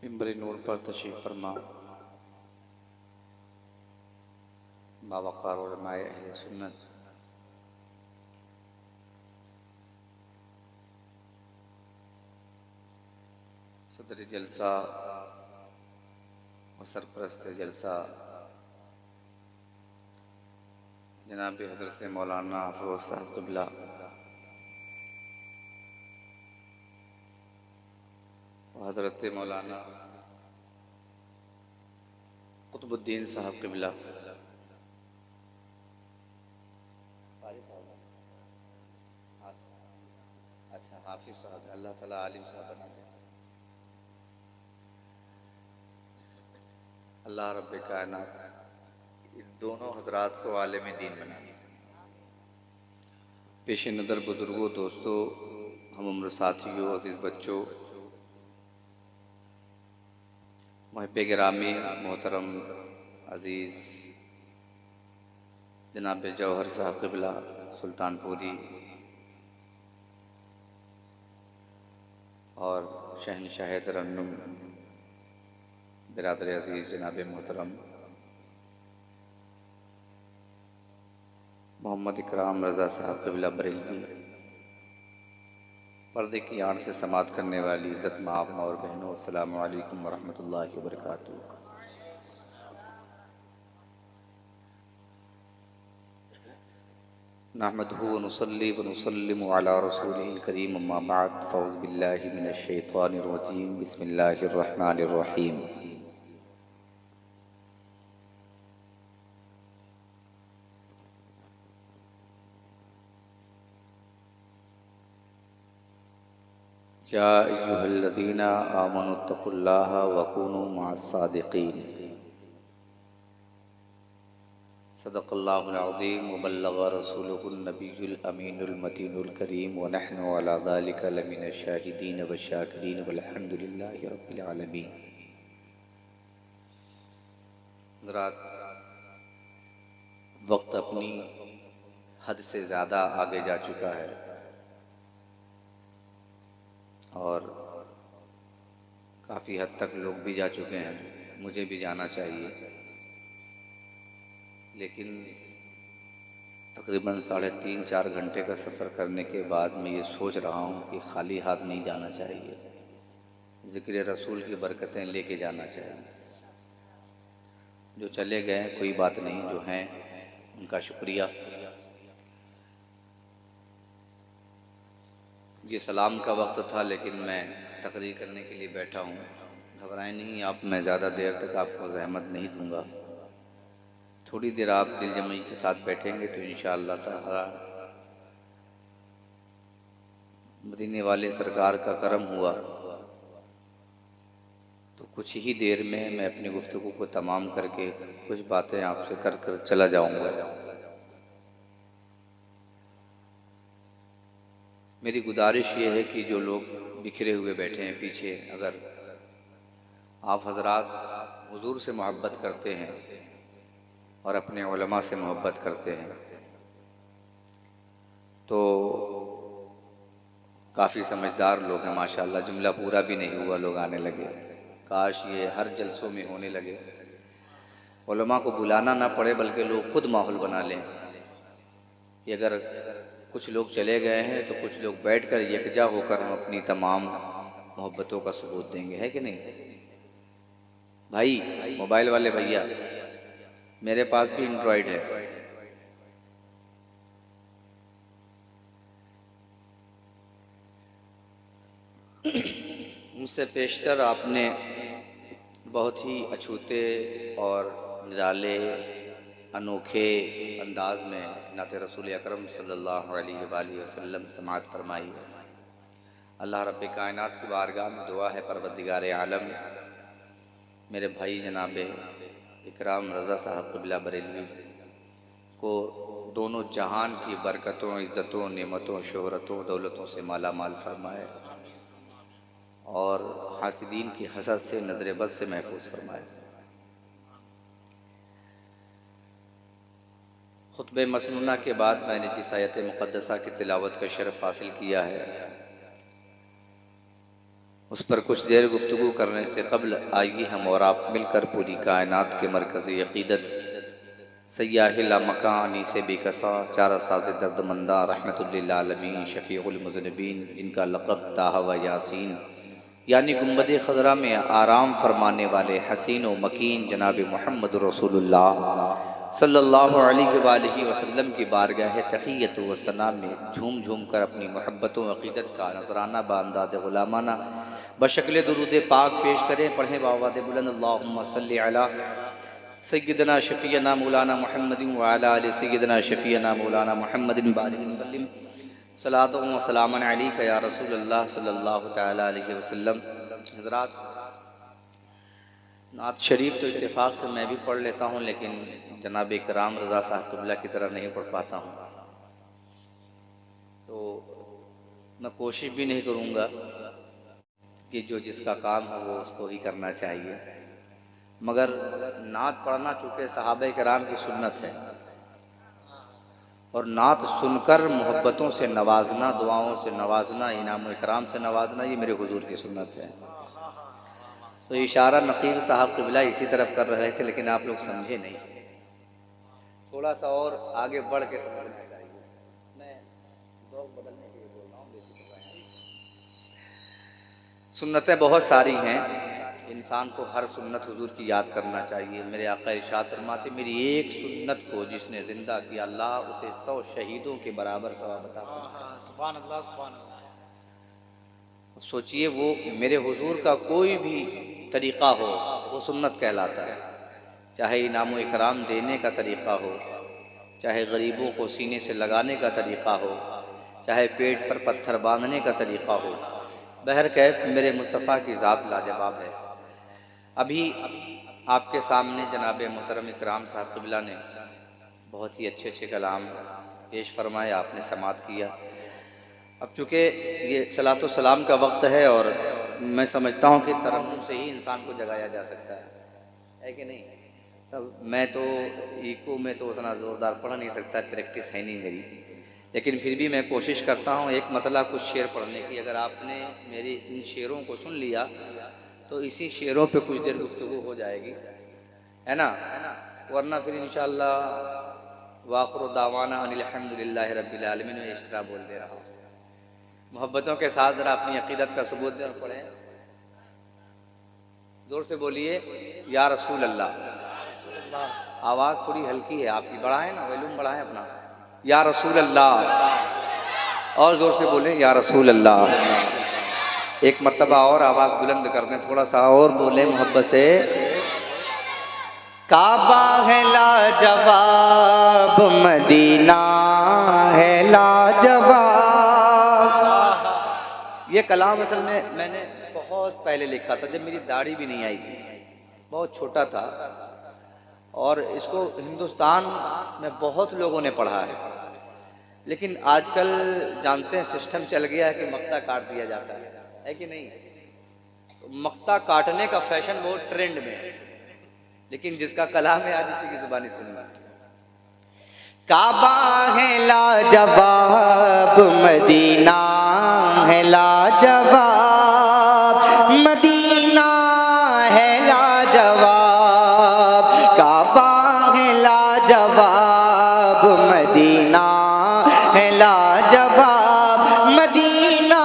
मिंबर नूर पर तशरीफ़ फरमा बावक़ार उलमाए अहले सुन्नत सदर जलसा व सरपरस्त जलसा जनाब हज़रत मौलाना अफरोज़ साहब क़िबला हज़रत मौलाना क़ुतबुद्दीन साहब क़िबला, अच्छा हाफिज़ साहब, अल्लाह ताला आलिम साहब बना दे। अल्लाह रब्बे कायनात इन दोनों हज़रात को आलिम दीन बना दे। पेश नज़र बुज़ुर्गों, दोस्तों, हम उम्र साथियों, अज़ीज़ बच्चों, मुहिब्बे गिरामी मोहतरम अज़ीज़ जनाब जौहर साहब क़िबला सुल्तानपुरी और शहनशाह तरन्नुम बिरादर अज़ीज़ जनाब मोहतरम मोहम्मद इकराम रज़ा साहब क़िबला बरेलवी, पर्दे की आड़ से समात करने वाली इज़्ज़त माफ़ और बहनों, अस्सलामु अलैकुम व रहमतुल्लाहि व बरकातुहू। नहमदुहु व नुसल्ली व नुसल्लिमु अला रसूलिहिल करीम, अम्मा बअद, फ़अऊज़ु बिल्लाहि मिनश शैतानिर रजीम, बिस्मिल्लाहिर रहमानिर रहीम। या अय्युहल्लज़ीना आमनुत्तक़ुल्लाहा व कूनू मअस्सादिक़ीन। सदक़ल्लाहुल अज़ीम व बल्लग़ रसूलुहुन नबियुल अमीनुल मतीनुल करीम व नहनु अला ज़ालिका लमिनश शाहिदीन व शाकिरीन वल्हम्दुलिल्लाहि रब्बिल आलमीन। हज़रात, वक्त अपनी हद से ज़्यादा आगे जा चुका है और काफ़ी हद तक लोग भी जा चुके हैं, मुझे भी जाना चाहिए, लेकिन तकरीबन 3.5-4 घंटे का सफ़र करने के बाद मैं ये सोच रहा हूँ कि खाली हाथ नहीं जाना चाहिए, ज़िक्र रसूल की बरकतें लेके जाना चाहिए। जो चले गए कोई बात नहीं, जो हैं उनका शुक्रिया। ये सलाम का वक्त था, लेकिन मैं तकरीर करने के लिए बैठा हूँ। घबराएं नहीं आप, मैं ज़्यादा देर तक आपको ज़हमत नहीं दूंगा। थोड़ी देर आप दिल जमी के साथ बैठेंगे तो इंशाअल्लाह ताला मदीने वाले सरकार का करम हुआ तो कुछ ही देर में मैं अपनी गुफ्तगू को तमाम करके कुछ बातें आपसे कर चला जाऊंगा। मेरी गुजारिश ये है कि जो लोग बिखरे हुए बैठे हैं पीछे, अगर आप हजरात हुजूर से मोहब्बत करते हैं और अपने उलमा से मोहब्बत करते हैं तो काफ़ी समझदार लोग हैं माशाअल्लाह। जुमला पूरा भी नहीं हुआ, लोग आने लगे। काश ये हर जलसों में होने लगे, उलमा को बुलाना ना पड़े बल्कि लोग खुद माहौल बना लें कि अगर कुछ लोग चले गए हैं तो कुछ लोग बैठकर यकजा होकर हम अपनी तमाम मोहब्बतों का सबूत देंगे, है कि नहीं भाई? मोबाइल वाले भैया, मेरे पास भी एंड्रॉयड है, मुझसे पेशतर आपने बहुत ही अछूते और निराले अनोखे अंदाज में नात रसूल अकरम सल्लल्लाहु अलैहि वसल्लम समाअत फरमाई। अल्लाह रब्बे कायनात की बारगाह में दुआ है, परवरदिगार आलम मेरे भाई जनाब इकराम रज़ा साहब क़िबला बरेलवी को दोनों जहान की बरकतों, इज़्ज़तों, नेमतों, शोहरतों, दौलतों से माला माल फरमाए और हासिदीन की हसद से, नज़र बद से महफूज फरमाए। खुतबे मसनूना के बाद मैंने जिस आयत मुक़द्दसा की तिलावत का शरफ़ हासिल किया है उस पर कुछ देर गुफ्तगू करने से कब्ल आइए हम और आप मिलकर पूरी कायनात के मरकज़ी अक़ीदत सय्याहिल मकानी से बेकसा चार साज़ दर्दमंदा रहमतुल्लिल आलमीन शफ़ीउल मुज़निबीन, इनका लक़ब ताहा व यासीन यानी गुंबद खज़रा में आराम फरमाने वाले हसीन व मकीन जनाब मुहम्मद रसूलुल्लाह सल्लल्लाहु अलैहि वसल्लम की बारगाह तहियत व सना में झूम झूम कर अपनी मोहब्बत व अक़ीदत का नजराना बांदाद ग़ुलामाना बशक्ल दुरूद पाक पेश करें। पढ़ें बावाद बुलंद अल्लाहुम्मा सल्लि अला सय्यिदना शफ़ीअना मौलाना मुहम्मदिन व अला आलि सय्यिदना शफ़ीअना मौलाना मुहम्मदिन बारिक वसल्लिम सलातो व सलामन अलैका या रसूलल्लाह सल्लल्लाहु तआला अलैहि वसल्लम। हज़रात, नात शरीफ तो इत्तेफाक से मैं भी पढ़ लेता हूँ, लेकिन जनाब इकराम रज़ा साहब क़िबला की तरह नहीं पढ़ पाता हूँ, तो मैं कोशिश भी नहीं करूँगा कि जो जिसका काम है वो उसको ही करना चाहिए, मगर नात पढ़ना चूँकि सहाबा किराम की सुन्नत है और नात सुनकर मोहब्बतों से नवाजना, दुआओं से नवाजना, इनाम इकराम से नवाजना, ये मेरे हुजूर की सुन्नत है। तो इशारा नकीब साहब क़िबला इसी तरफ कर रहे थे, लेकिन आप लोग समझे नहीं। थोड़ा सा और आगे बढ़ के समझना चाहिए। मैं ज़ौक़ बदलने के लिए बोल रहा हूँ। सुन्नतें बहुत सारी हैं, इंसान को हर सुन्नत हुजूर की याद करना चाहिए। मेरे आका इरशाद फरमाते, मेरी एक सुन्नत को जिसने ज़िंदा किया अल्लाह उसे 100 शहीदों के बराबर सवाब अता फरमाए। सुभान अल्लाह, सुभान अल्लाह। सोचिए, वो मेरे हुजूर का कोई भी तरीक़ा हो वो सुन्नत कहलाता है, चाहे इनाम इकराम देने का तरीक़ा हो, चाहे गरीबों को सीने से लगाने का तरीक़ा हो, चाहे पेट पर पत्थर बांधने का तरीक़ा हो। बहरकैफ मेरे मुस्तफ़ा की ज़ात लाजवाब है। अभी आपके सामने जनाब मोहतरम इकराम साहब क़िबला ने बहुत ही अच्छे अच्छे कलाम पेश फरमाए, आपने समात किया। अब चूँकि ये सलातो सलाम का वक्त है और मैं समझता हूँ कि तरन्नुम से ही इंसान को जगाया जा सकता है कि नहीं? तब मैं तो इको में तो उतना ज़ोरदार पढ़ नहीं सकता, प्रैक्टिस है नहीं मेरी, लेकिन फिर भी मैं कोशिश करता हूँ एक मतला कुछ शेर पढ़ने की। अगर आपने मेरी इन शेरों को सुन लिया तो इसी शेरों पे कुछ देर गुफ्तगू हो जाएगी, है ना? वरना फिर इंशाअल्लाह वाखिरु दावाना अनिल हम्दुलिल्लाहि रब्बिल आलमीन में इस्तिरा बोल दे रहा हूँ। मोहब्बतों के साथ ज़रा अपनी अक़ीदत का सबूत दें और पढ़ें। ज़ोर से बोलिए या रसूल अल्लाह। आवाज़ थोड़ी हल्की है आपकी, बढ़ाएं ना, वॉल्यूम बढ़ाएं अपना। या रसूल अल्लाह, और ज़ोर से बोलें या रसूल अल्लाह। एक मर्तबा और आवाज़ बुलंद कर दें, थोड़ा सा और बोलें मोहब्बत से। काबा है लाजवाब, मदीना है लाजवाब। ये कलाम असल में मैंने बहुत पहले लिखा था, जब मेरी दाढ़ी भी नहीं आई थी, बहुत छोटा था, और इसको हिंदुस्तान में बहुत लोगों ने पढ़ा है। लेकिन आजकल जानते हैं सिस्टम चल गया है कि मक्ता काट दिया जाता है कि नहीं? तो मक्ता काटने का फैशन बहुत ट्रेंड में है, लेकिन जिसका कलाम है आज इसी की जुबानी सुनना। काबा है लाजवाब, मदीना है लाजवाब, मदीना है लाजवाब। काबा है लाजवाब, मदीना है लाजवाब, मदीना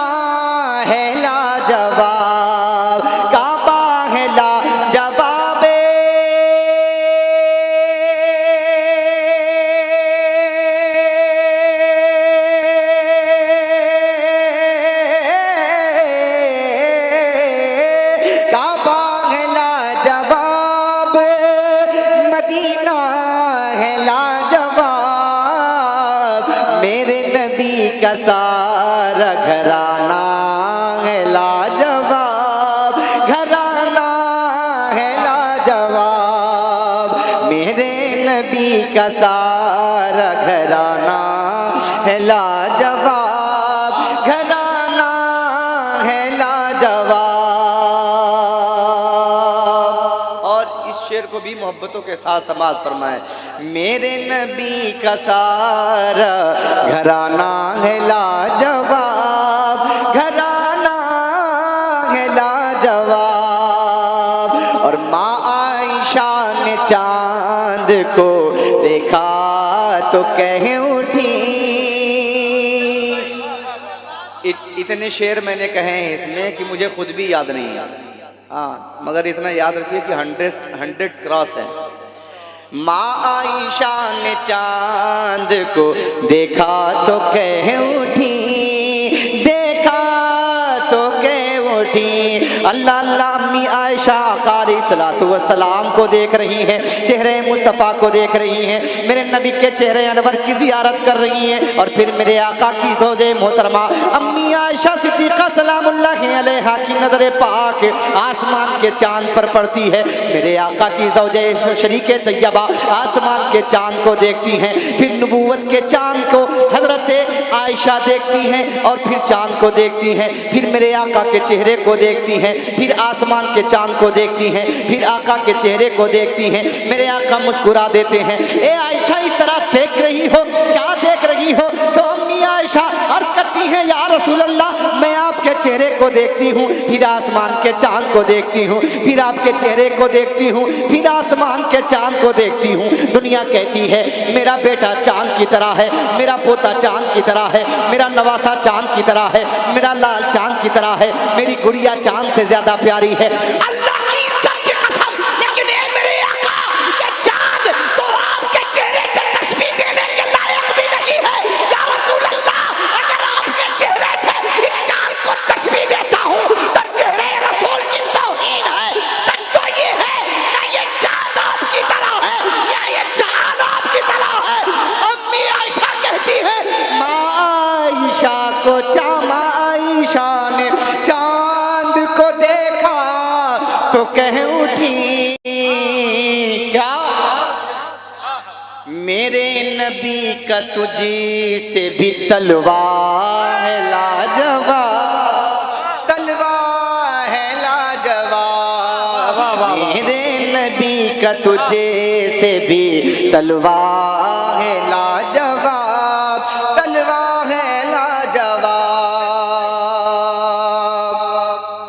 है लाजवाब। काबा है लाजवाब, का सारा घराना है लाजवाब, घराना है लाजवाब। मेरे नबी का सारा घराना है लाजवाब, घराना है लाजवाब। और इस शेर को भी मोहब्बतों के साथ समाज फरमाए। मेरे नबी का सारा घराना है लाजवाब, घराना है को देखा तो कह उठी। इतने शेर मैंने कहे हैं इसमें कि मुझे खुद भी याद नहीं है, हाँ, मगर इतना याद रखिए कि 100 क्रॉस है। माँ आयशा ने चांद को देखा तो कह उठी, देखा तो कह उठी। अल्लाह अल्लाह, अम्मी आयशा अलैहिस्सलातु वस्सलाम को देख रही हैं, चेहरे मुस्तफ़ा को देख रही हैं, मेरे नबी के चेहरे अनवर की ज़ियारत कर रही हैं। और फिर मेरे आका की ज़ौजे मोहतरमा अम्मी आयशा सिद्दीक़ा सलामुल्लाहि अलैहा की नज़र पाक आसमान के चांद पर पड़ती है। मेरे आका की ज़ौजे शरीके तैयबा आसमान के चांद को देखती हैं, फिर नबूवत के चांद को हज़रत आयशा देखती हैं, और फिर चांद को देखती हैं, फिर मेरे आका के चेहरे को देखती हैं, फिर आसमान के चांद को देखती हैं, फिर आका के चेहरे को देखती हैं। मेरे आका मुस्कुरा देते हैं। ए आयशा, इस तरह देख रही हो, क्या देख रही हो? तो अम्मी आयशा अर्ज करती हैं, या रसूल अल्लाह, मैं आपके चेहरे को देखती हूँ, फिर आसमान के चांद को देखती हूँ, फिर आपके चेहरे को देखती हूँ, फिर आसमान के चांद को देखती हूँ। दुनिया कहती है मेरा बेटा चांद की तरह है, मेरा पोता चांद की तरह है, मेरा नवासा चांद की तरह है, मेरा लाल चांद की तरह है, मेरी गुड़िया चांद से ज्यादा प्यारी है। अल्लाह की इज्जत की कसम, लेकिन ये मेरे आका, ये चांद तो आपके चेहरे से तस्वीर देने के लायक भी नहीं है। या रसूल अल्लाह, अगर आपके चेहरे से इस चांद को तस्वीर देता हूँ तो चेहरे रसूल की तौहीन है। सच तो ये है ना, ये चांद आपकी तरह है या ये चांद आपकी तरह है। अम्मी आयशा कहती है, माँ आयशा को माँ आयशा ने चांद को देखा तो कह उठी, क्या मेरे नबी का तुझी से भी तलवार है लाजवाब, तलवार है लाजवाब। मेरे नबी का तुझे से भी तलवार है लाजवाब, तलवार है लाजवाब।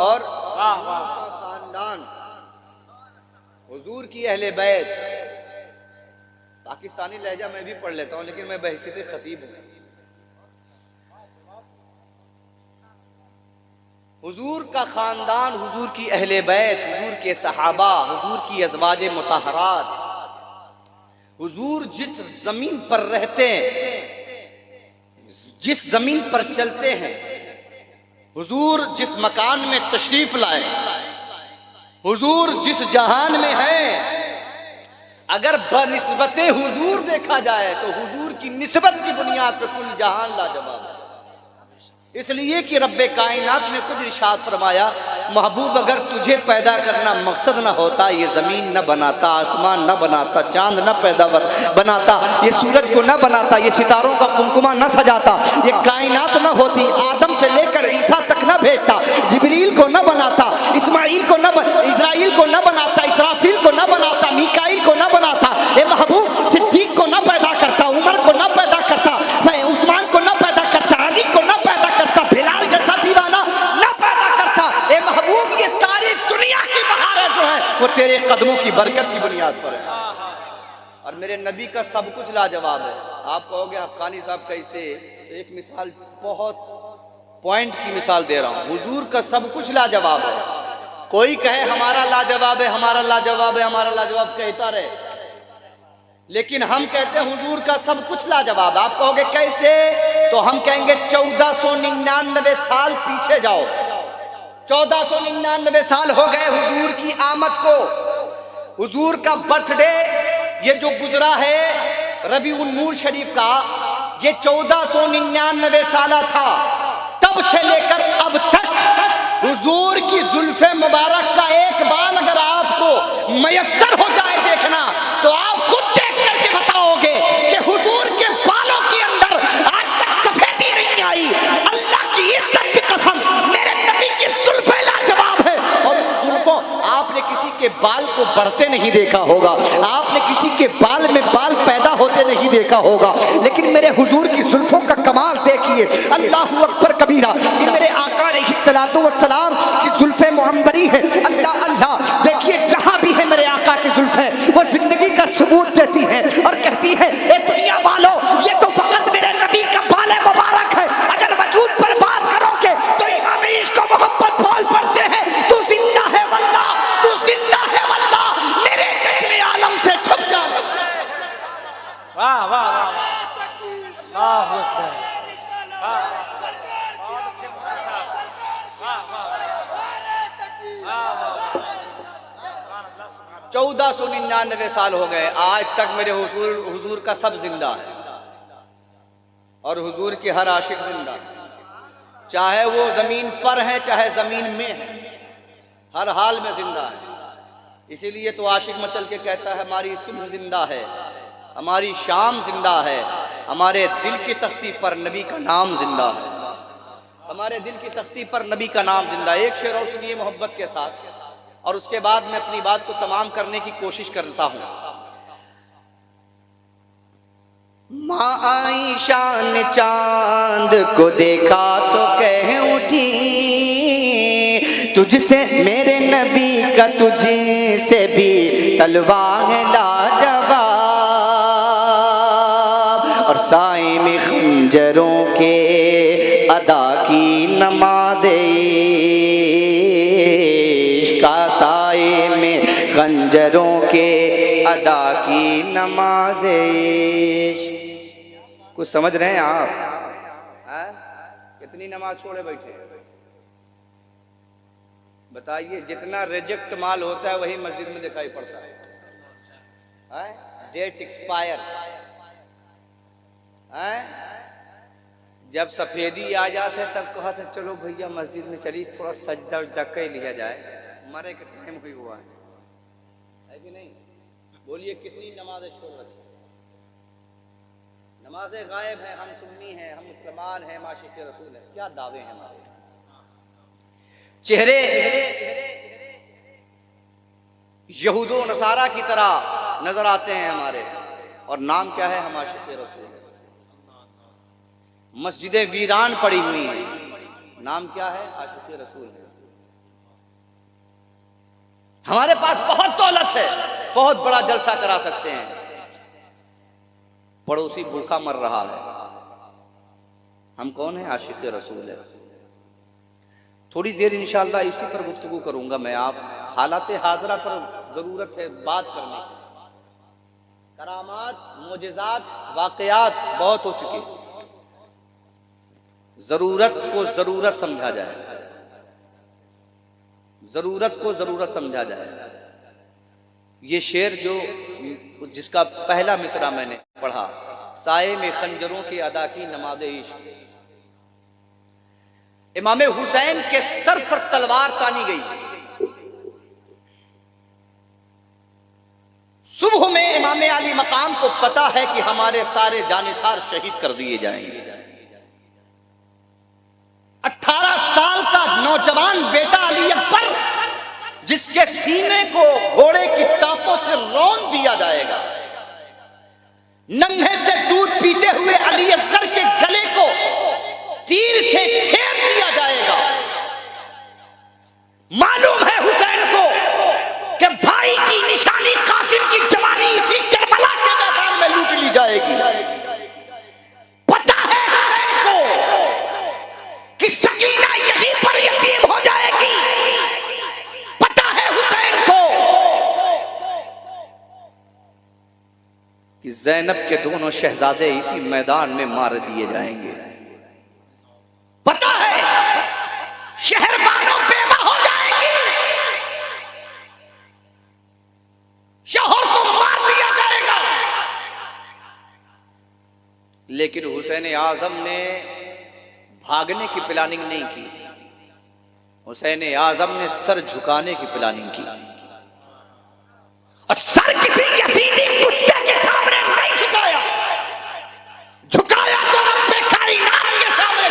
और खानदान हुजूर की अहले बैत, पाकिस्तानी लहजा मैं भी पढ़ लेता हूं, लेकिन मैं बहसीत खतीब हूं। हुजूर का खानदान, हुजूर की अहले बैत, हुजूर के सहाबा, हुजूर की अज़वाज मुतहरात, हुजूर जिस जमीन पर रहते हैं, जिस जमीन पर चलते हैं, हुजूर जिस मकान में तशरीफ लाए, हुजूर जिस जहान में है, अगर बनिस्बते हुजूर देखा जाए तो हुजूर की निस्बत की बुनियाद पर कुल जहान लाजवाब है। इसलिए कि रब्बे कायनात ने खुद इरशाद फरमाया, महबूब अगर तुझे पैदा करना मकसद न होता, ये जमीन न बनाता, आसमान न बनाता, चांद न पैदा बनाता, ये सूरज को न बनाता, ये सितारों का कुमकुमा न सजाता, ये कायनात न होती, आदम से लेकर ईसा तक न भेजता, जिब्रील को न बनाता, इस्माइल को न इस्राइल को न बनाता, इसराफील को न बनाता, मीकाईल को न बनाता, ये महबूब सिद्दीक को न पैदा करता, उमर को न पैदा करता, उस्मान को न पैदा करता, अली को न पैदा करता, बिलाल जैसा दीवाना न पैदा करता। ए महबूब, ये सारी दुनिया की बहारें जो है वो तेरे कदमों की बरकत की बुनियाद पर है। और मेरे नबी का सब कुछ लाजवाब है। आप कहोगे हक्कानी साहब कैसे? एक मिसाल, बहुत पॉइंट की मिसाल दे रहा हूं। हुजूर का सब कुछ लाजवाब है। कोई कहे हमारा लाजवाब है, हमारा लाजवाब है, हमारा लाजवाब कहता रहे, लेकिन हम कहते हैं हुजूर का सब कुछ लाजवाब। आप कहोगे कैसे? तो हम कहेंगे 1499 साल पीछे जाओ। 1499 साल हो गए हुजूर की आमद को। हुजूर का बर्थडे ये जो गुजरा है रबीउल नूर शरीफ का, ये 1499 साल था। तब से लेकर अब तक हुजूर की जुल्फे मुबारक का एक बाल अगर आपको मयस्सर हो जाए देखना, तो आप खुद देख करके बताओगे कि हुजूर के बालों के अंदर आज तक सफेदी नहीं आई। अल्लाह की इज्जत की कसम, मेरे नबी की जुल्फे लाजवाब है। और जुल्फों, आपने किसी के बाल को बढ़ते नहीं देखा होगा, आपने किसी के बाल में बाल पैदा होते नहीं देखा होगा, लेकिन मेरे हुजूर की जुल्फों का कमाल देखिए। अल्लाहु अकबर कबीरा। मेरे आका अलैहिस्सलातु वस्सलाम की जुल्फे मुअम्बरी है। अल्लाह अल्लाह, देखिए जहां भी है मेरे आका की जुल्फे, वो जिंदगी का सबूत देती है और कहती है ए दुनिया वालों, ये तो फकत मेरे नबी का बाले मुबारक है। अगर वजूद पर बात करोगे तो इमाम इश्क को मोहब्बत बोल पड़ते हैं, तू जिंदा है वल्लाह, तू जिंदा है वल्लाह, मेरे चश्मे आलम से छुप जा। वाह वाह वाह वाह, बहुत अच्छे मुफ्ती साहब, वाह वाह वाह, 1499 साल हो गए, आज तक मेरे हुजूर का सब जिंदा है और हुजूर की हर आशिक जिंदा है, चाहे वो जमीन पर है चाहे जमीन में है, हर हाल में जिंदा है। इसीलिए तो आशिक मचल के कहता है हमारी सुबह जिंदा है, हमारी शाम जिंदा है, हमारे दिल की तख्ती पर नबी का नाम जिंदा है, हमारे दिल की तख्ती पर नबी का नाम जिंदा है। एक शेर और सुनिए मोहब्बत के साथ और उसके बाद मैं अपनी बात को तमाम करने की कोशिश करता हूं। माँ आईशा ने चांद को देखा तो कह उठी, तुझसे मेरे नबी का तुझसे भी तलवार है लाजवाब, और साए में खंजरों के अदा की नमाज़े का, साए में खंजरों के अदा की नमाज़े। कुछ समझ रहे हैं आप? कितनी नमाज छोड़े बैठे बताइए। जितना रिजेक्ट माल होता है वही मस्जिद में दिखाई पड़ता है, डेट एक्सपायर। जब सफेदी आ जाते है तब कहा था चलो भैया मस्जिद में चलिए थोड़ा सजदा उजदा कर लिया जाए, मरे का टाइम हुई हुआ है कि नहीं? बोलिए कितनी नमाजें छोड़ रखी, नमाजें गायब हैं, हम सुन्नी हैं, हम मुसलमान हैं, माशिक रसूल हैं, क्या दावे हैं हमारे। चेहरे यहूदो नसारा की तरह नजर आते हैं हमारे, और नाम क्या है? हम आशिक रसूल हैं। मस्जिदें वीरान पड़ी हुई हैं, नाम क्या है? आशिक रसूल है। हमारे पास बहुत दौलत है, बहुत बड़ा जलसा करा सकते हैं, पड़ोसी भूखा मर रहा है, हम कौन है? आशिक रसूल है। थोड़ी देर इंशाअल्लाह इसी पर गुफ्तगू करूंगा मैं। आप हालात हाजरा पर जरूरत है बात करने की। करामात, मोजिजात, वाकयात बहुत हो चुके, जरूरत को जरूरत समझा जाए, जरूरत को जरूरत समझा जाए। ये शेर जो जिसका पहला मिसरा मैंने पढ़ा, साए में खंजरों की अदा की नमाज़े इश्क, इमाम हुसैन के सर पर तलवार तानी गई। सुबह में इमाम अली मकाम को पता है कि हमारे सारे जानिसार शहीद कर दिए जाएंगे। 18 साल का नौजवान बेटा अली अकबर, जिसके सीने को घोड़े की टापों से रौंद दिया जाएगा, नन्हे से दूध पीते हुए अली असगर के गले को तीर से छेद दिया जाएगा। मालूम है हुसैन को कि भाई की निशानी कासिम की जवानी इसी करबला के मैदान में लूट ली जाएगी। पता है हुसैन को कि सकीना यहीं पर यतीम हो जाएगी। पता है हुसैन को कि ज़ैनब के दोनों शहजादे इसी मैदान में मार दिए जाएंगे। पता है शहरबानों बेवा हो जाएगी, शोहर को मार दिया जाएगा। लेकिन हुसैन आजम ने भागने की प्लानिंग नहीं की, हुसैन आजम ने सर झुकाने की प्लानिंग की। और सर किसी यजीदी कुत्ते के सामने नहीं झुकाया, झुकाया तो रब्बे कायनात के सामने।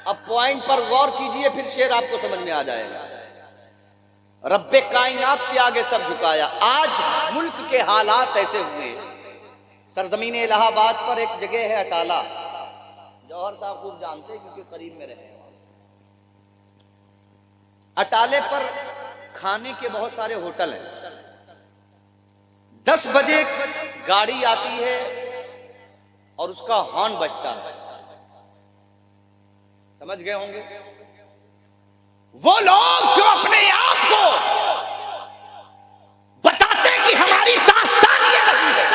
अब पॉइंट पर गौर कीजिए, फिर शेर आपको समझ में आ जाएगा। रब्बे कायनात के आगे सब झुकाया। आज मुल्क के हालात ऐसे हुए, सरजमीन इलाहाबाद पर एक जगह है अटाला, जौहर साहब खूब जानते हैं क्योंकि करीब में रहे। अटाले पर खाने के बहुत सारे होटल हैं, 10 बजे गाड़ी आती है और उसका हॉर्न बजता है, समझ गए होंगे। वो लोग जो अपने आप को बताते हैं कि हमारी दास्तान ये रही है,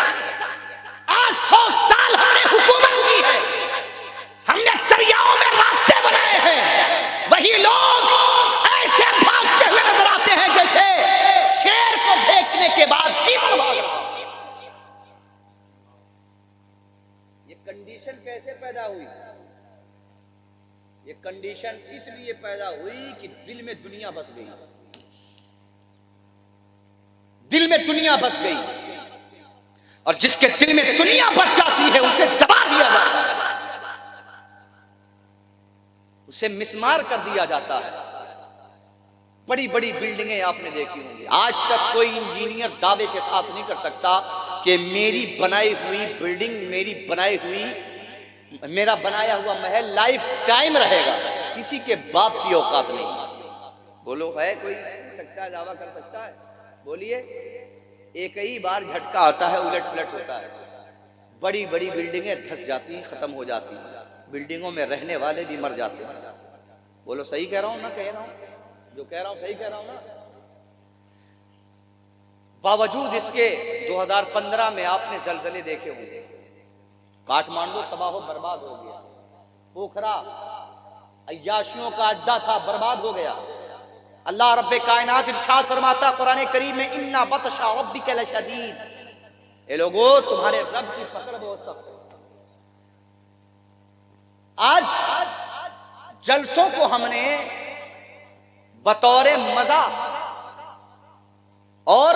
आज 100 साल हमने हुकूमत की है, हमने दरियाओं में रास्ते बनाए हैं, वही लोग ऐसे भागते हुए नजर आते हैं जैसे शेर को देखने के बाद चीता भाग रहा। ये कंडीशन कैसे पैदा हुई? ये कंडीशन इसलिए पैदा हुई कि दिल में दुनिया बस गई, दिल में दुनिया बस गई, और जिसके दिल में दुनिया बस जाती है उसे दबा दिया जाता है, उसे मिसमार कर दिया जाता है। बड़ी बड़ी बिल्डिंगें आपने देखी होंगी, आज तक कोई इंजीनियर दावे के साथ नहीं कर सकता कि मेरी बनाई हुई बिल्डिंग, मेरा बनाया हुआ महल लाइफ टाइम रहेगा। किसी के बाप की औकात नहीं। बोलो, है कोई सकता है, दावा कर सकता है? बोलिए। एक ही बार झटका आता है, उलट पुलट होता है, बड़ी बड़ी बिल्डिंगें धंस जाती हैं, खत्म हो जाती हैं, बिल्डिंगों में रहने वाले भी मर जाते हैं। बोलो, सही कह रहा हूं ना? कह रहा हूं जो कह रहा हूं, सही कह रहा हूं ना? बावजूद इसके 2015 में आपने जलजले देखे होंगे, काठमांडू तबाह बर्बाद हो गया, पोखरा अय्याशियों का अड्डा था, बर्बाद हो गया। अल्लाह रब्बे कायनात इरशाद फरमाता कुरान करीम में, इन्ना बतशा रब्बिका लशदीद, ए लोगों तुम्हारे रब की पकड़ बहुत सख्त है। आज जलसों को हमने बतौर मजा और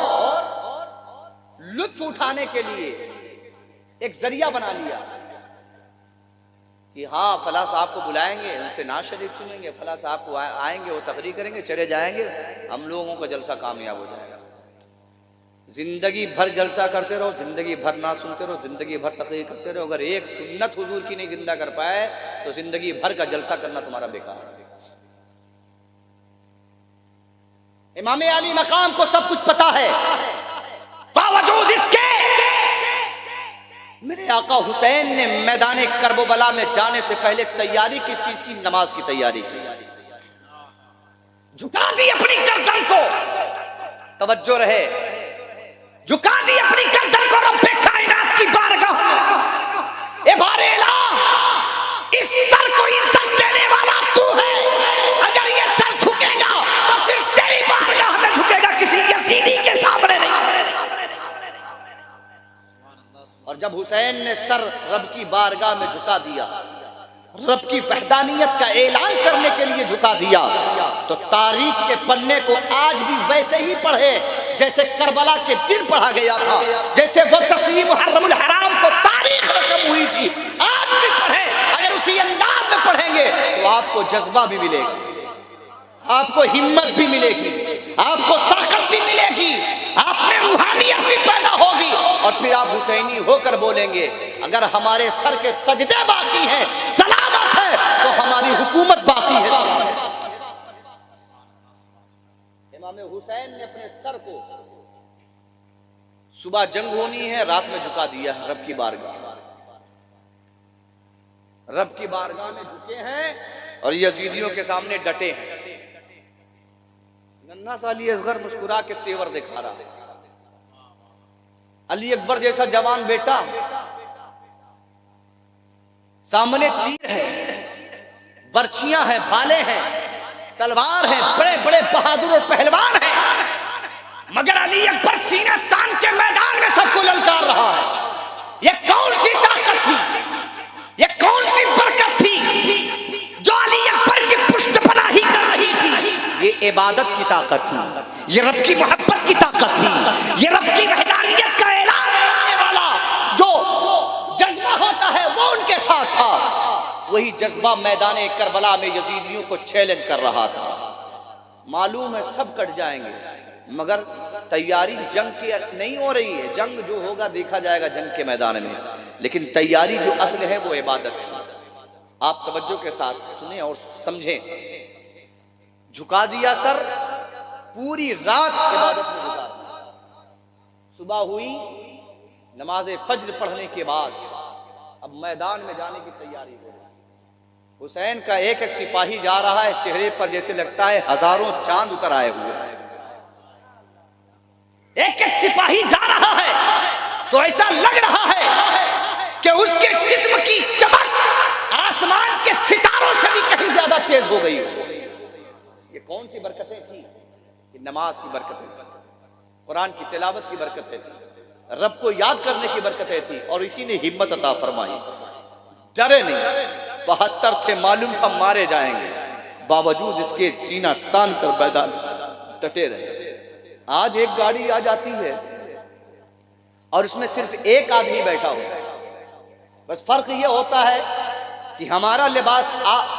लुत्फ उठाने के लिए एक जरिया बना लिया कि हाँ फला साहब को बुलाएंगे, उनसे नाज शरीफ सुनेंगे, फला साहब को आएंगे, वो तकरीर करेंगे, चले जाएंगे, हम लोगों का जलसा कामयाब हो जाएगा। जिंदगी भर जलसा करते रहो, जिंदगी भर ना सुनते रहो, जिंदगी भर तकरीर करते रहो, अगर एक सुन्नत हुजूर की नहीं जिंदा कर पाए तो जिंदगी भर का जलसा करना तुम्हारा बेकार है। इमाम अली मकाम को सब कुछ पता है, बावजूद इसके मेरे आका हुसैन ने मैदान करबला में जाने से पहले तैयारी किस चीज की? नमाज की तैयारी की। झुका दी अपनी गर्दन को, तवज्जो रहे, झुका दी अपनी गर्दन को रब्बे कायनात की बारगाह में। ए बारे इलाह, इस सर को इज्जत देने वाला तू है, अगर ये सर झुकेगा तो सिर्फ तेरी बारगाह में झुकेगा, किसी यजीदी के सामने नहीं। और जब हुसैन ने सर रब की बारगाह में झुका दिया, रब की वहदानियत का ऐलान करने के लिए झुका दिया, तो तारीख के पन्ने को आज भी वैसे ही पढ़े जैसे करबला के दिन पढ़ा गया था, जैसे वो तस्वीर मुहर्रमुल हराम को तारीख रकम हुई थी, आज भी पढ़े। अगर उसी अंदाज में पढ़ेंगे तो आपको जज्बा भी मिलेगा, आपको हिम्मत भी मिलेगी, आपको ताकत भी मिलेगी, आप में रूहानियत भी पैदा होगी, और फिर आप हुसैनी होकर बोलेंगे, अगर हमारे सर के सजदे बाकी हैं, सलामत है, तो हमारी हुकूमत बाकी है। इमाम हुसैन ने अपने सर को, सुबह जंग होनी है, रात में झुका दिया है रब की बारगाह, रब की बारगाह में झुके हैं और यजीदियों के सामने डटे हैं। नन्हा सा अली असगर मुस्कुरा के तेवर दिखा रहा है, अली अकबर जैसा जवान बेटा, सामने तीर है, बर्छियां हैं, भाले हैं, तलवार है, बड़े बड़े बहादुर और पहलवान हैं, मगर अली अकबर सीना तान के मैदान में सबको ललकार रहा है। यह कौन सी ताकत थी, यह कौन सी बरकत थी जो अली अकबर की पुष्टपनाही कर रही थी? ये इबादत की ताकत थी, ये रब की मोहब्बत की ताकत थी, ये रब की वहदानियत का ऐलान करने वाला जो जज्बा होता है वो उनके साथ था। वही जज्बा मैदान करबला में यजीदियों को चैलेंज कर रहा था। मालूम है सब कट जाएंगे, मगर तैयारी जंग की नहीं हो रही है, जंग जो होगा देखा जाएगा जंग के मैदान में, लेकिन तैयारी जो असल है वो इबादत है। आप तवज्जो के साथ सुने और समझें। झुका दिया सर, पूरी रात इबादत में गुजार, सुबह हुई, नमाज फज्र पढ़ने के बाद अब मैदान में जाने की तैयारी हो रही। हुसैन का एक एक सिपाही जा रहा है, चेहरे पर जैसे लगता है हजारों चांद उतर आए हुए हैं। एक एक सिपाही जा रहा है तो ऐसा लग रहा है कि उसके जिस्म की चमक आसमान के सितारों से भी कहीं ज्यादा तेज हो गई हो। ये कौन सी बरकतें थी? ये नमाज की बरकतें थी, कुरान की तिलावत की बरकतें थी, रब को याद करने की बरकतें थी। और इसी ने हिम्मत अता फरमाई, डरे नहीं। 72 थे, मालूम था मारे जाएंगे, बावजूद इसके सीना तान कर मैदान डटे रहे। आज एक गाड़ी आ जाती है और उसमें सिर्फ एक आदमी बैठा होता है, बस फर्क ये होता है कि हमारा लिबास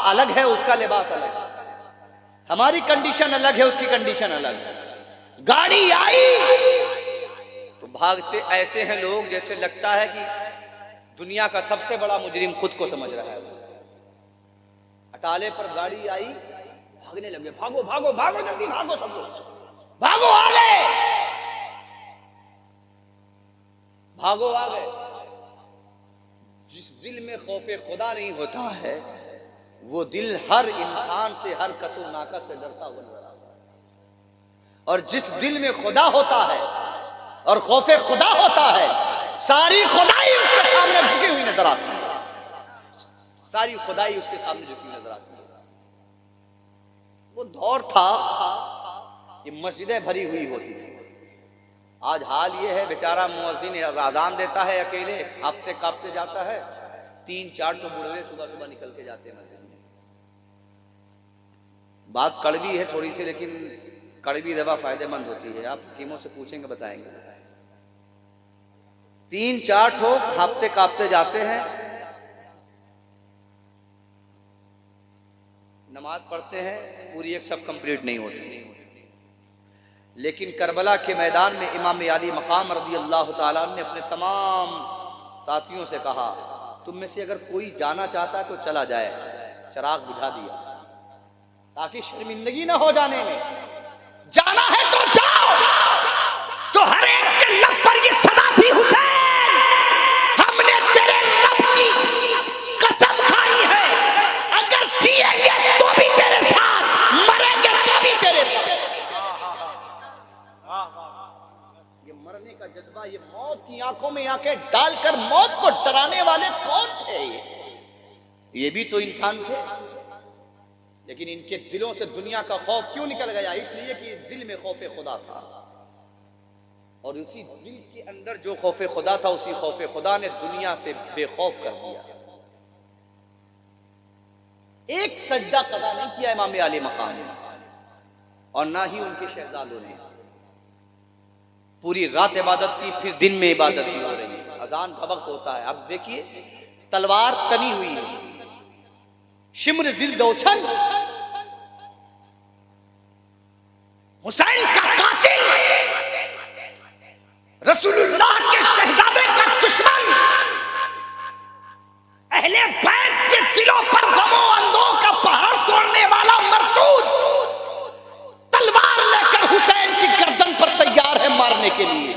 अलग है, उसका लिबास अलग है, हमारी कंडीशन अलग है, उसकी कंडीशन अलग है। गाड़ी आई तो भागते ऐसे हैं लोग जैसे लगता है कि दुनिया का सबसे बड़ा मुजरिम खुद को समझ रहा है। अटाले पर गाड़ी आई, भागने लगे, भागो भागो भागो जल्दी भागो, सब लोग भागो आगे, भागो आ गए। जिस दिल में खौफे खुदा नहीं होता है वो दिल हर इंसान से, हर कसो नाकस से डरता हुआ नजर आता है। और जिस दिल में खुदा होता है और खौफे खुदा होता है, सारी खुदाई उसके सामने झुकी हुई नजर आती है, सारी खुदाई उसके सामने झुकी हुई नजर आती है। वो दौर था ये मस्जिदें भरी हुई होती थी। आज हाल ये है, बेचारा मुअज्जिन अजान देता है, अकेले कांपते कांपते जाता है, 3-4 तो बुढ़वे सुबह सुबह निकल के जाते हैं मस्जिद में। बात कड़वी है थोड़ी सी, लेकिन कड़वी दवा फायदेमंद होती है। आप हकीमों से पूछेंगे, बताएंगे। 3-4 ठोक कांपते कांपते जाते हैं, नमाज पढ़ते हैं, पूरी एक सब कंप्लीट नहीं होती। लेकिन करबला के मैदान में इमाम अली मकाम रज़ी अल्लाह ताला ने अपने तमाम साथियों से कहा, तुम में से अगर कोई जाना चाहता है तो चला जाए। चिराग बुझा दिया ताकि शर्मिंदगी ना हो जाने में। जाना है तो जाओ। तो हर एक के लब पर ये सदा थी, हुसैन हमने तेरे रब की कसम खाई है, अगर जिएंगे तो भी तेरे साथ, मरेंगे तो भी तेरे साथ। ये मरने का जज्बा, ये मौत की आंखों में आंखें डालकर मौत को डराने वाले कौन थे? ये भी तो इंसान थे, लेकिन इनके दिलों से दुनिया का खौफ क्यों निकल गया? इसलिए कि दिल में खौफे खुदा था, और उसी दिल के अंदर जो खौफे खुदा था, उसी खौफे खुदा ने दुनिया से बेखौफ कर दिया। एक सजदा कदा नहीं किया इमाम अली मकाम ने, और ना ही उनके शहजादों ने। पूरी रात इबादत की, फिर दिन में इबादत भी हो रही है, अजान का वक्त होता है। अब देखिए, तलवार तनी हुई है, शिम्र जिल दोशन, हुसैन का कातिल, रसूलुल्लाह के शहजादे का दुश्मन, अहले बैत के दिलों पर गमो अंधों का पहाड़ तोड़ने वाला मरदूद तलवार लेकर हुसैन की गर्दन पर तैयार है मारने के लिए।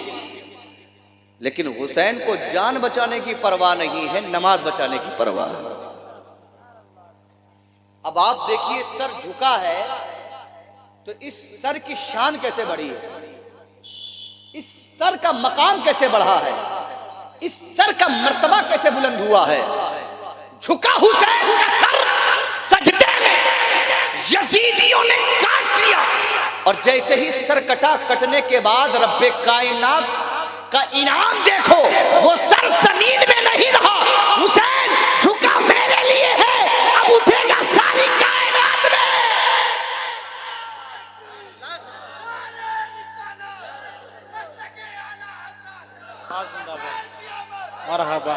लेकिन हुसैन को जान बचाने की परवाह नहीं है, नमाज बचाने की परवाह है। अब आप देखिए, सर झुका है तो इस सर की शान कैसे बढ़ी है, इस सर का मकाम कैसे बढ़ा है, इस सर का मर्तबा कैसे बुलंद हुआ है। झुका हुसैन का सर सजदे में यजीदियों ने काट लिया, और जैसे ही सर कटा, कटने के बाद रब्बे कायनात का इनाम देखो, वो सर जमीन में नहीं रहा। हुसैन झुका मेरे लिए है, अब उठेगा सारी कायनात में। मरहबा,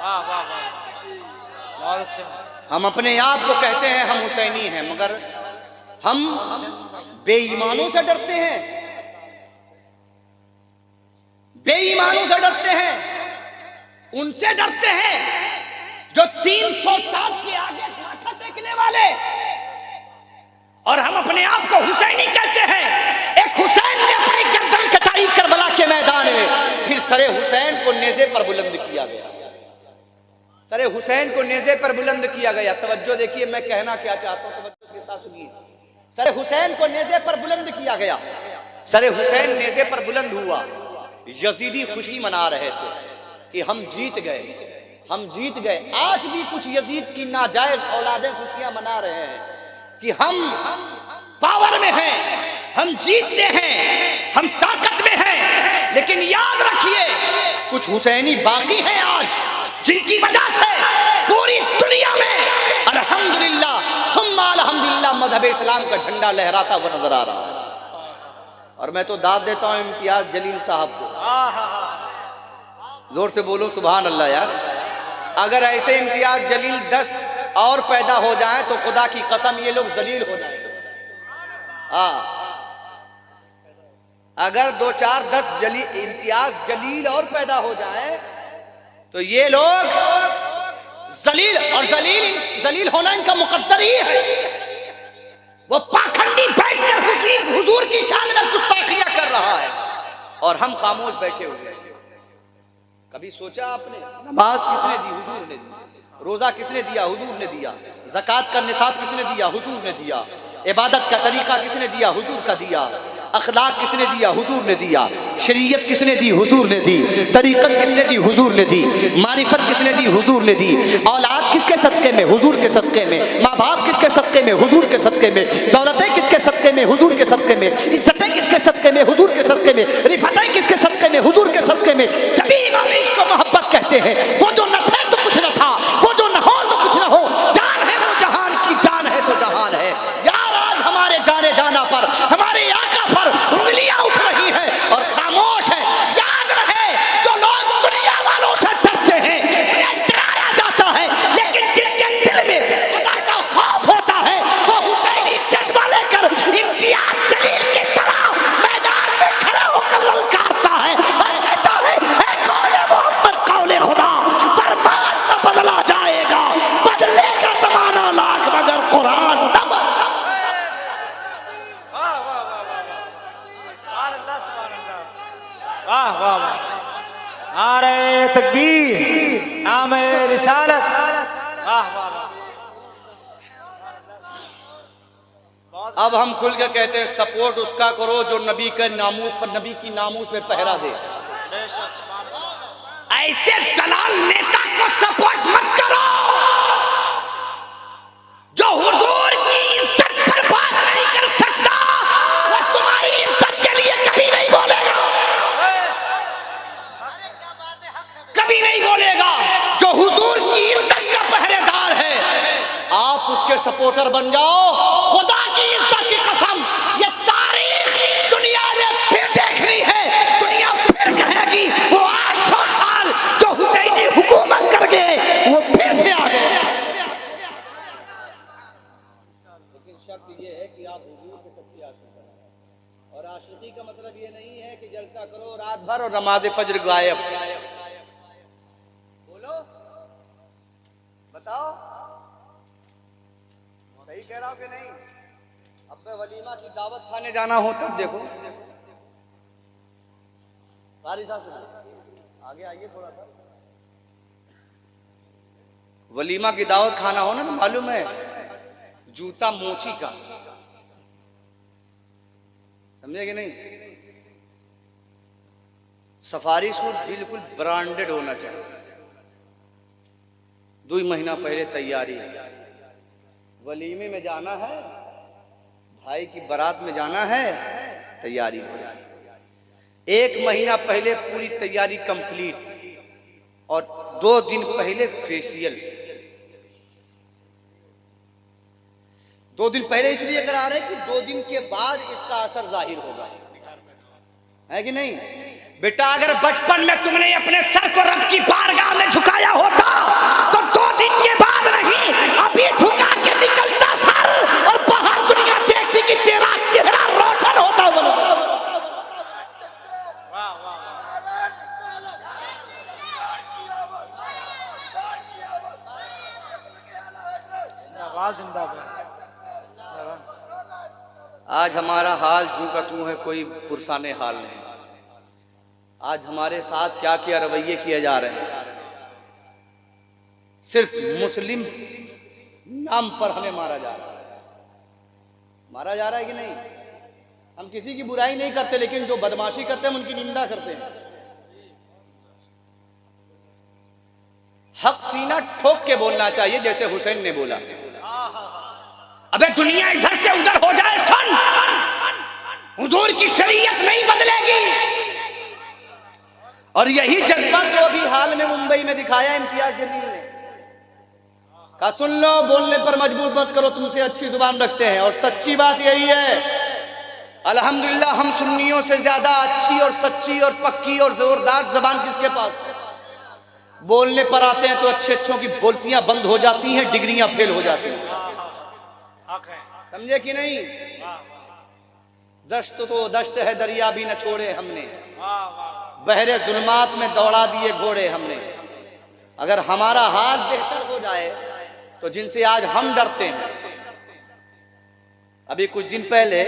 वाह वाह वाह, बहुत अच्छे। हम अपने आप को कहते हैं हम हुसैनी हैं, मगर हम बेईमानों से डरते हैं, बेईमानों से डरते हैं, उनसे डरते हैं जो 360 के आगे माथा टेकने वाले, और हम अपने आप को हुसैनी कहते हैं। एक हुसैन ने अपनी गर्दन कटाई करबला के सरे हुसैन को नेज़े पर बुलंद किया गया। सरे हुसैन को नेज़े पर बुलंद किया गया। तवज्जो देखिए, मैं कहना क्या चाहता हूं, तवज्जो के साथ सुनिए। सरे हुसैन को नेज़े पर बुलंद किया गया। सरे हुसैन नेज़े पर बुलंद हुआ। यजीदी खुशी मना रहे थे कि हम जीत गए, हम जीत गए। आज भी कुछ यजीद की नाजायज औलादें खुशियां मना रहे हैं कि हम पावर में हैं, हम जीतते हैं, हम ताकत में हैं। लेकिन याद रखिए, कुछ हुसैनी बाकी हैं आज, जिनकी वजह से पूरी दुनिया में अल्हम्दुलिल्लाह सुम्मा अल्हम्दुलिल्लाह मज़हब इस्लाम का झंडा लहराता हुआ नजर आ रहा है। और मैं तो दाद देता हूं इम्तियाज जलील साहब को। जोर से बोलो सुभान अल्लाह यार। अगर ऐसे इम्तियाज जलील 10 और पैदा हो जाए तो खुदा की कसम ये लोग जलील हो जाएंगे। अगर 2-4-10 इम्तियाज जलील और पैदा हो जाए तो ये लोग जलील, और जलील होना इनका मुकद्दर ही है। वो पाखंडी बैठकर हुजूर की शान में गुस्ताखियां कर रहा है और हम खामोश बैठे हुए हैं। कभी सोचा आपने, नमाज किसने दी? हुजूर ने दी। रोजा किसने दिया? हुजूर ने दिया। ज़कात का निसाब किसने दिया? हुजूर ने दिया। इबादत का तरीका किसने दिया? हुजूर का दिया। अखलाक किसने दिया? हुजूर ने दिया। शरीयत किसने दी? हुजूर ने दी। तरीकत किसने दी? हुजूर ने दी। मारिफत किसने दी? हुजूर ने दी। औलाद किसके सदके में? हुजूर के सदके में। माँ बाप किसके सदके में? हुजूर के सदके में। दौलतें किसके सदके में? हुजूर के सदके में। इज्जतें किसके सदके में? हुजूर के सदके में। रिफतें किसके सदके में? हुजूर के सदके में। जब इमाम इसको मोहब्बत कहते हैं, वो जो न थे तो कुछ न था, वो जो न हो तो कुछ न हो, जान है वो जहान की, जान है तो जहान है। यार आज हमारे जाने जाना पर, हमारे आका पर उंगलियां उठ रही है और खामोश है। याद रहे, जो लोग दुनिया वालों से डरते हैं उन्हें डराया जाता है, लेकिन जिनके दिल में खुदा का खौफ होता है वो हुसैनी जज्बा लेकर इम्तियाज जलील की तरह मैदान में खड़े होकर ललकारता है और कहता है, ऐ कौले मोहम्मद कौले खुदा, फरमान न बदला जाएगा, बदलेगा ज़माना लाख मगर कुरान न वाह वाह वाह। नारे तकबीर, नामे रिसालत। वाह वाह वाह। अब हम खुल के कहते हैं, सपोर्ट उसका करो जो नबी के नामूस पर, नबी की नामूस में पहरा दे। ऐसे दलाल नेता को सपोर्ट मत करो जो हुजूर की इज्जत पर बात नहीं कर सकता। वो तुम्हारी इज्जत के लिए कभी नहीं बोलेगा, कभी नहीं बोलेगा। जो हुजूर की इज्जत का पहरेदार है, आप उसके सपोर्टर बन जाओ। खुदा की इज्जत की कसम, ये तारीख दुनिया ने फिर देखनी है। दुनिया फिर कहेगी वो 800 साल जो हुसैनी हुकूमत कर गए वो फिर से आ गए। लेकिन शर्त ये है कि आप हुजूर के सच्चे आशिक हैं। और आशिकी का मतलब ये नहीं है कि जलसा करो रात भर और नमाज फज्र गायब। बोलो, बताओ, सही कह रहा हूं कि नहीं? अब वलीमा की दावत खाने जाना हो तब देखो। कारी साहब आगे आइए थोड़ा सा। वलीमा की दावत खाना हो ना तो मालूम है, जूता मोची का, समझे कि नहीं? सफारी सूट बिल्कुल ब्रांडेड होना चाहिए। 2 महीना पहले तैयारी, वलीमे में जाना है, भाई की बारात में जाना है, तैयारी हो जाए। 1 महीना पहले पूरी तैयारी कंप्लीट और 2 दिन पहले फेशियल। 2 दिन पहले इसलिए करा रहे कि 2 दिन के बाद इसका असर जाहिर होगा, है कि नहीं? बेटा अगर बचपन में तुमने अपने सर को रब की बारगाह में झुकाया होता तो 2 दिन के बाद नहीं, अभी झुका के निकलता सर और बाहर दुनिया देखती कि तेरा चेहरा रोशन होता। आज हमारा हाल जू का तू है, कोई पुरसाने हाल नहीं। आज हमारे साथ क्या क्या रवैये किए जा रहे हैं। सिर्फ मुस्लिम नाम पर हमें मारा जा रहा है। मारा जा रहा है कि नहीं? हम किसी की बुराई नहीं करते, लेकिन जो बदमाशी करते हैं हम उनकी निंदा करते हैं। हक सीना ठोक के बोलना चाहिए, जैसे हुसैन ने बोला। अबे दुनिया इधर से उधर हो जाए सन, हुजूर की शरीयत नहीं बदलेगी। और यही जज्बा जो अभी हाल में मुंबई में दिखाया इम्तियाज जलील ने, कहा सुन लो, बोलने पर मजबूर मत करो, तुमसे अच्छी जुबान रखते हैं। और सच्ची बात यही है, अल्हम्दुलिल्लाह हम सुन्नियों से ज्यादा अच्छी और सच्ची और पक्की और जोरदार जबान किसके पास है? बोलने पर आते हैं तो अच्छे अच्छों की बोलतियां बंद हो जाती हैं, डिग्रियां फेल हो जाती हैं। समझे कि नहीं? दश्त तो दश्त है, दरिया भी न छोड़े हमने, बहरे जुल्मात में दौड़ा दिए घोड़े हमने। अगर हमारा हाल बेहतर हो जाए तो जिनसे आज हम डरते हैं। अभी कुछ दिन पहले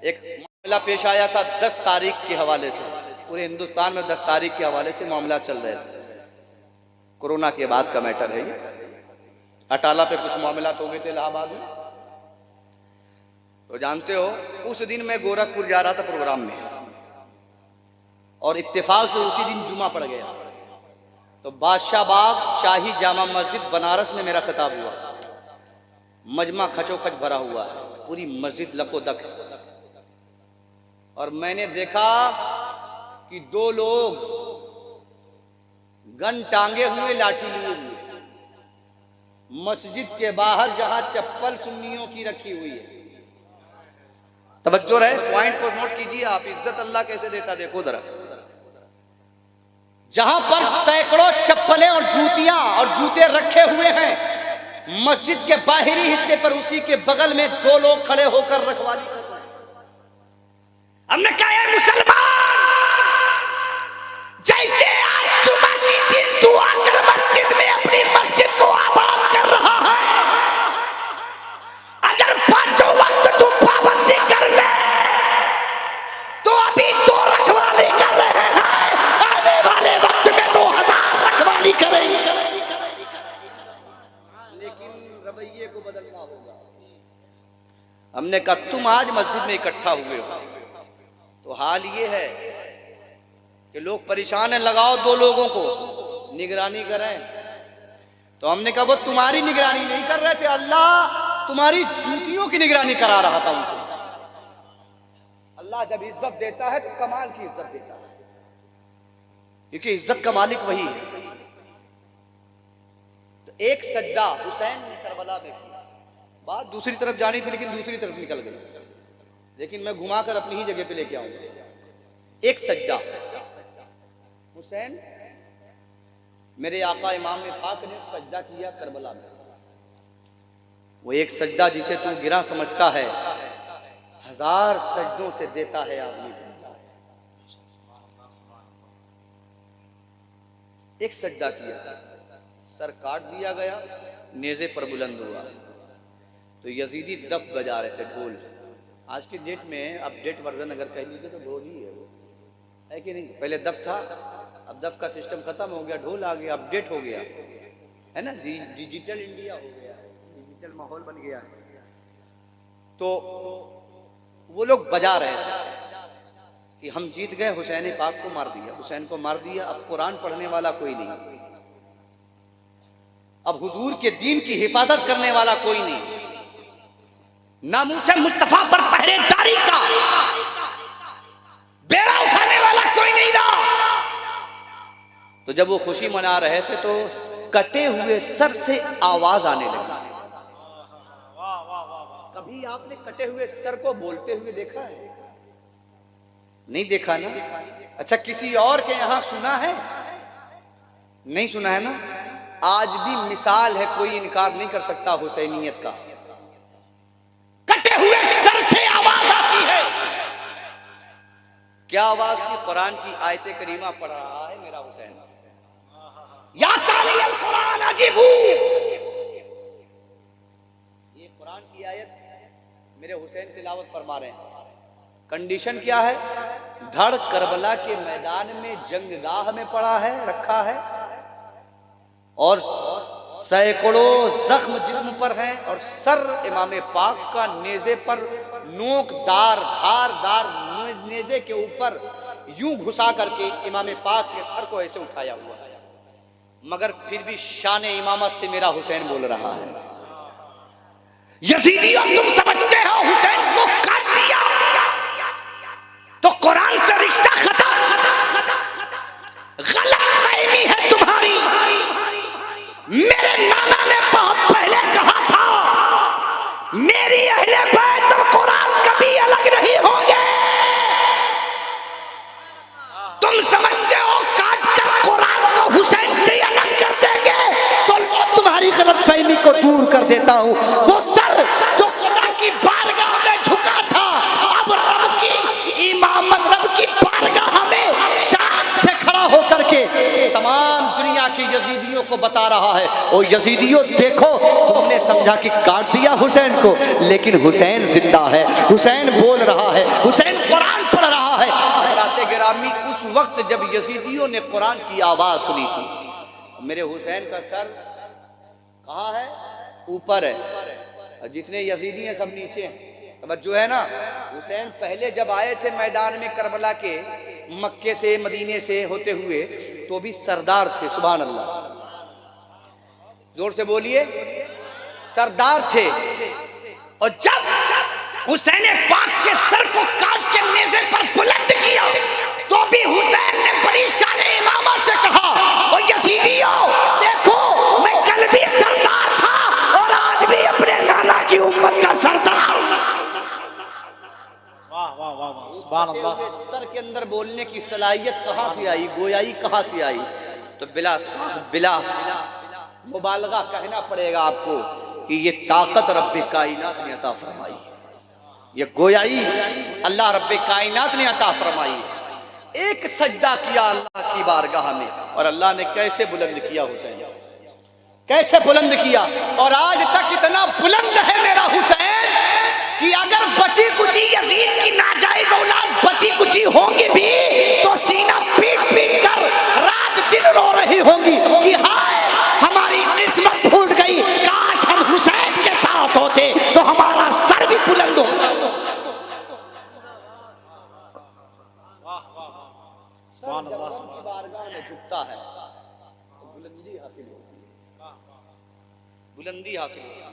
एक मामला पेश आया था 10 तारीख के हवाले से, पूरे हिंदुस्तान में 10 तारीख के हवाले से मामला चल रहे थे। कोरोना के बाद का मैटर है ये। अटाला पे कुछ मामला हो गए थे इलाहाबाद में, तो जानते हो उस दिन मैं गोरखपुर जा रहा था प्रोग्राम में, और इत्तेफाक से उसी दिन जुमा पड़ गया। तो बादशाह बाग शाही जामा मस्जिद बनारस में मेरा खिताब हुआ। मजमा खचोखच भरा हुआ है, पूरी मस्जिद लकोदक है। और मैंने देखा कि 2 लोग गन टांगे हुए, लाठी लिए हुए, मस्जिद के बाहर जहां चप्पल सुन्नियों की रखी हुई है। तवज्जो रहे, पॉइंट को नोट कीजिए आप। इज्जत अल्लाह कैसे देता देखो जरा। जहां पर सैकड़ों चप्पलें और जूतियां और जूते रखे हुए हैं, मस्जिद के बाहरी हिस्से पर उसी के बगल में 2 लोग खड़े होकर रखवाली कर रहे हैं। हमने कहा है मुसलमान, जैसे आज जुमा की दिन तू आकर मस्जिद में अपनी मस्जिद को आबाद कर रहा है, अगर 5 वक्त तू पाबंदी कर ले तो अभी 2 रखवाली कर रहे हैं, आने वाले वक्त में 2000 रखवाली करेंगे। लेकिन रवैये को बदलना होगा। हमने कहा तुम आज मस्जिद में इकट्ठा हुए हो, तो हाल ये है कि लोग परेशान हैं, लगाओ 2 लोगों को निगरानी करें। तो हमने कहा वो तुम्हारी निगरानी नहीं कर रहे थे, अल्लाह तुम्हारी जूतियों की निगरानी करा रहा था उनसे। अल्लाह जब इज्जत देता है तो कमाल की इज्जत देता है, क्योंकि इज्जत का मालिक वही है। तो एक सज्जा हुसैन ने करबला में किया, बात दूसरी तरफ जानी थी लेकिन दूसरी तरफ निकल गई, लेकिन मैं घुमाकर अपनी ही जगह पे लेके आऊंगा। एक सज्जा हुसैन, मेरे आका इमाम पाक ने सज्जा किया करबला में। वो एक सज्जा जिसे तू गिरा समझता है, 1000 सजदों से देता है आदमी। एक सज्जा किया, सर काट दिया गया, नेज़े पर बुलंद हुआ। तो यजीदी दफ बजा रहे थे, ढोल। आज की डेट में अपडेट वर्जन अगर कह लीजिए तो ढोल ही है वो, है कि नहीं? पहले दफ था, अब दफ का सिस्टम खत्म हो गया, ढोल आ गया, अपडेट हो गया, है ना? डिजिटल इंडिया हो गया, डिजिटल माहौल बन गया। तो वो लोग बजा रहे थे कि हम जीत गए, हुसैन पाक को मार दिया, हुसैन को मार दिया। अब कुरान पढ़ने वाला कोई नहीं, अब हुजूर के दीन की हिफाजत करने वाला कोई नहीं, नामूसे मुस्तफा पर पहरेदारी का बेड़ा उठाने वाला कोई नहीं रहा। तो जब वो खुशी मना रहे थे तो कटे हुए सर से आवाज आने लगी। कभी आपने कटे हुए सर को बोलते हुए देखा है? नहीं देखा ना? अच्छा, किसी और के यहां सुना है? नहीं सुना है ना? आज भी मिसाल है, कोई इनकार नहीं कर सकता हुसैनियत का। कटे हुए सर से आवाज आती है। क्या आवाज थी? कुरान की आयत करीमा पढ़ रहा है मेरा हुसैन। या तालियल कुरान अजीबू, ये कुरान की आयत मेरे हुसैन तिलावत फरमा रहे हैं। कंडीशन क्या है? धड़ करबला के मैदान में जंगगाह में पड़ा है, रखा है, और सैकड़ों जख्म जिस्म पर हैं, और सर इमाम पाक का नेज़े पर नोकदार धारदार नेज़े के ऊपर यूं घुसा करके इमाम पाक के सर को ऐसे उठाया हुआ है, मगर फिर भी शान इमामत से मेरा हुसैन बोल रहा है। यजीदियों, तुम समझते हो हुसैन को काट दिया तो कुरान से रिश्ता खत्म। गलतफहमी है तुम्हारी। मेरे नाना ने बहुत पहले कहा था, मेरी अहले बैत और कुरान कभी अलग नहीं होंगे। तुम समझते हो काट कर कुरान को हुसैन से अलग कर देंगे, तो तुम्हारी गलतफहमी को दूर कर देता हूं। वो सर जो खुदा की बारगाह में झुका था, अब रब की इमामत, रब की बारगाह में शान से खड़ा होकर के तमाम दुनिया की यजीदियों को बता रहा है, ओ यजीदियों देखो, तुमने समझा कि काट दिया हुसैन को, लेकिन हुसैन जिंदा है, हुसैन बोल रहा है, हुसैन कुरान पढ़ रहा है। हज़रात गिरामी, उस वक्त जब यजीदियों ने कुरान की आवाज सुनी थी, मेरे हुसैन का सर कहाँ है? ऊपर है, और जितने यजीदी हैं सब नीचे हैं। जो है ना, हुसैन पहले जब आए थे मैदान में करबला के, मक्के से मदीने से होते हुए, तो भी सरदार थे। सुभान अल्लाह, जोर से बोलिए, सरदार थे। और जब हुसैन पाक के सर को काट के नेज़े पर बुलंद किया, तो भी हुसैन ने बड़ी शान इमामत से कहा, ओ यजीदियों देखो, मैं कल भी सरदार था और आज भी अपने नाना की उम्मत का सरदार। वाह वाह वाह वाह, सुभान अल्लाह। सर के अंदर बोलने की सलाहियत कहाँ से आई, गोयाई कहाँ से आई? तो बिला मुबालगा कहना पड़ेगा आपको कि ये ताकत रब्बे कायनात ने अता फरमाई, ये गोयाई अल्लाह रब्बे कायनात ने अता फरमाई। एक सजदा किया अल्लाह की बारगाह में, और अल्लाह ने कैसे बुलंद किया हुसैन, कैसे बुलंद किया। और आज तक इतना बुलंद है मेरा हुसैन कि अगर बची कुची यजीद की नाजायज औलाद बची कुची होंगी भी, तो सीना पीट पीट कर रात दिन रो रही होंगी कि हाय हमारी किस्मत फूट गई, काश हम हुसैन के साथ होते तो हमारा सर भी बुलंद होता। सुभान अल्लाह। की बारगाह में झुकता है तो बुलंदी हासिल होती है, बुलंदी हासिल होती है।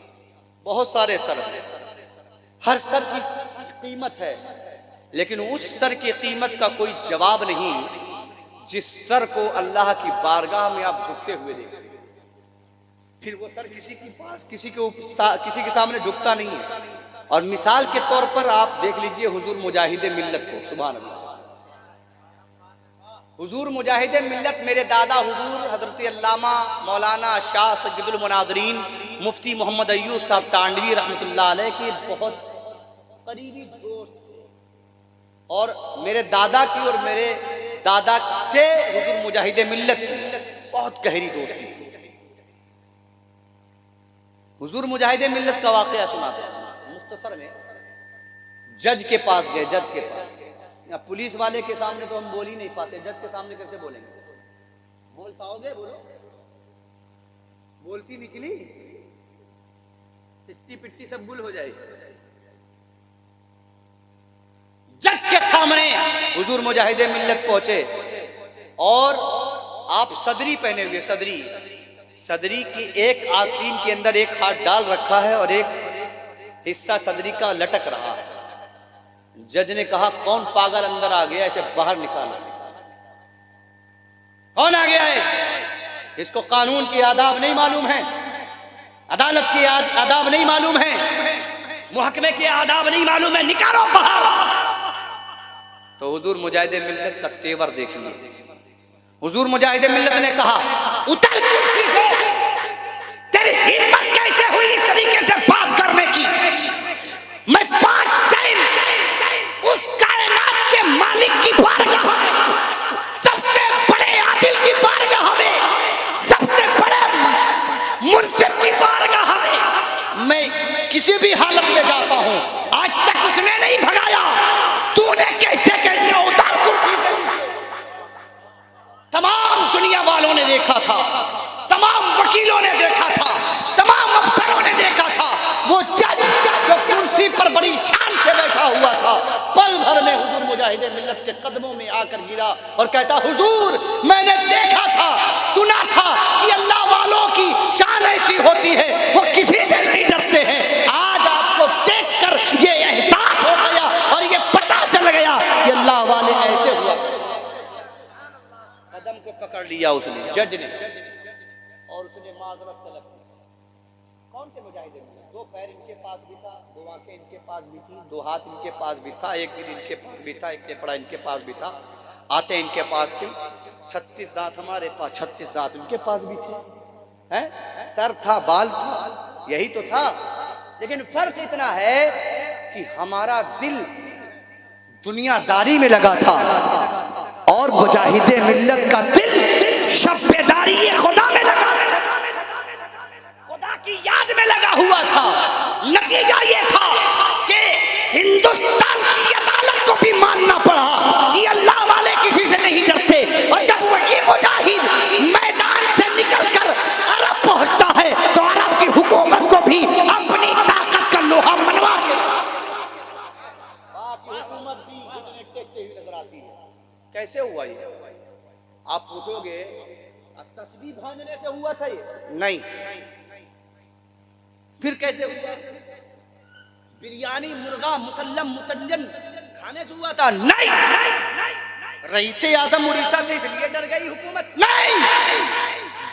बहुत सारे सर हैं, हर सर की कीमत है, लेकिन उस सर की कीमत का कोई जवाब नहीं जिस सर को अल्लाह की बारगाह में आप झुकते हुए देखें। फिर वो सर किसी के सामने झुकता नहीं है। और मिसाल के तौर पर आप देख लीजिए हुजूर मुजाहिद मिल्लत को। सुभान अल्लाह, हुजूर मुजाहिद मिल्लत मेरे दादा हुजूर हजरत अल्लामा मौलाना शाह सज्जदुल मुनाज़रीन मुफ्ती मोहम्मद अय्यूब साहब टांडवी रहमतुल्लाह अलैह के बहुत करीबी दोस्त थे, और मेरे दादा की और मेरे दादा से हुजूर मुजाहिद मिल्लत की बहुत गहरी दोस्ती थी। हुजूर मुजाहिद मिल्लत का वाकया सुनाते हैं मुख्तसर में। जज के पास गए, जज के पास। या पुलिस वाले के सामने तो हम बोल ही नहीं पाते, जज के सामने कैसे बोलेंगे? बोल पाओगे? बोलो। बोलती निकली, सिट्टी पिट्टी सब गुल हो जाएगी। जज के सामने हुजूर मुजाहिद मिल्लत पहुंचे, और आप सदरी पहने हुए, सदरी की एक आस्तीन के अंदर एक हाथ डाल रखा है और एक हिस्सा सदरी का लटक रहा है। जज ने कहा, कौन पागल अंदर आ गया, इसे बाहर निकालो। कौन आ गया है? इसको कानून की आदाब नहीं मालूम है, अदालत की आदाब नहीं मालूम है, मुहकमे के आदाब नहीं मालूम है, निकालो बाहर। तो हुजूर मुजाहिद मिल्लत का तेवर देखिए। हुजूर मुजाहिद मिल्लत ने कहा, उतर कुर्सी से, तेरी हिम्मत कैसे हुई इस तरीके से बात करने की? मैं 5 टाइम उस कायनात के मालिक की बारगाह, सबसे बड़े आदिल की बारगाह में, सबसे बड़े मुनसिफ की बारगाह में मैं किसी भी हालत में जाता हूं। आज तक उसने नहीं भगाया, तू कैसे कहते उतार कुर्सी से नीचे। तमाम दुनिया वालों ने देखा था, तमाम वकीलों ने देखा था, तमाम अफसरों ने देखा था, वो जज जो कुर्सी पर बड़ी शान से बैठा हुआ था, पल भर में हुजूर मुजाहिद मिल्लत के कदमों में आकर गिरा और कहता, हुजूर मैंने देखा था, सुना था कि अल्लाह वालों की शान ऐसी होती है, वो किसी से नहीं डरते हैं। आज आपको देखकर ये एहसास हो गया और ये पता चल गया कि अल्लाह वाले ऐसे हुआ। कदम को पकड़ लिया उसने, जज ने, और उसने माजरत तलब की। कौन से मुजाहिद? दो पैर इनके पास भी था, दो आंखें इनके पास भी थी, दो हाथ इनके पास भी था, एक दिल इनके पास भी था, एक फेफड़ा इनके पास भी था, आते इनके पास थी, 36 दांत हमारे पास, 36 दांत इनके पास भी थे, हैं? सर था, बाल था, यही तो था। लेकिन फर्क इतना है कि हमारा दिल दुनियादारी में लगा था और मुजाहिदे मिल्लत का दिल शब्बेदारी खुदा में लगा, खुदा की याद में लगा हुआ था। नतीजा ये था कि हिंदुस्तान की अदालत को भी मानना पड़ा कि अल्लाह वाले किसी से नहीं डरते। और जब वही मुजाहिद मैदान से निकलकर अरब पहुंचता है तो अरब की हुकूमत को भी अपनी ताकत का लोहा मनवा के हुकूमत भी घुटने टेकते हुए नजर आती है। कैसे हुआ ये? आप पूछोगे तस्बीह भांजने से हुआ था ये? नहीं। फिर कैसे हुआ? बिरयानी, मुर्गा, मुसल्लम, मुतंजन खाने से हुआ था? नहीं। रईसे आजम उड़ीसा से इसलिए डर गई हुकूमत? नहीं।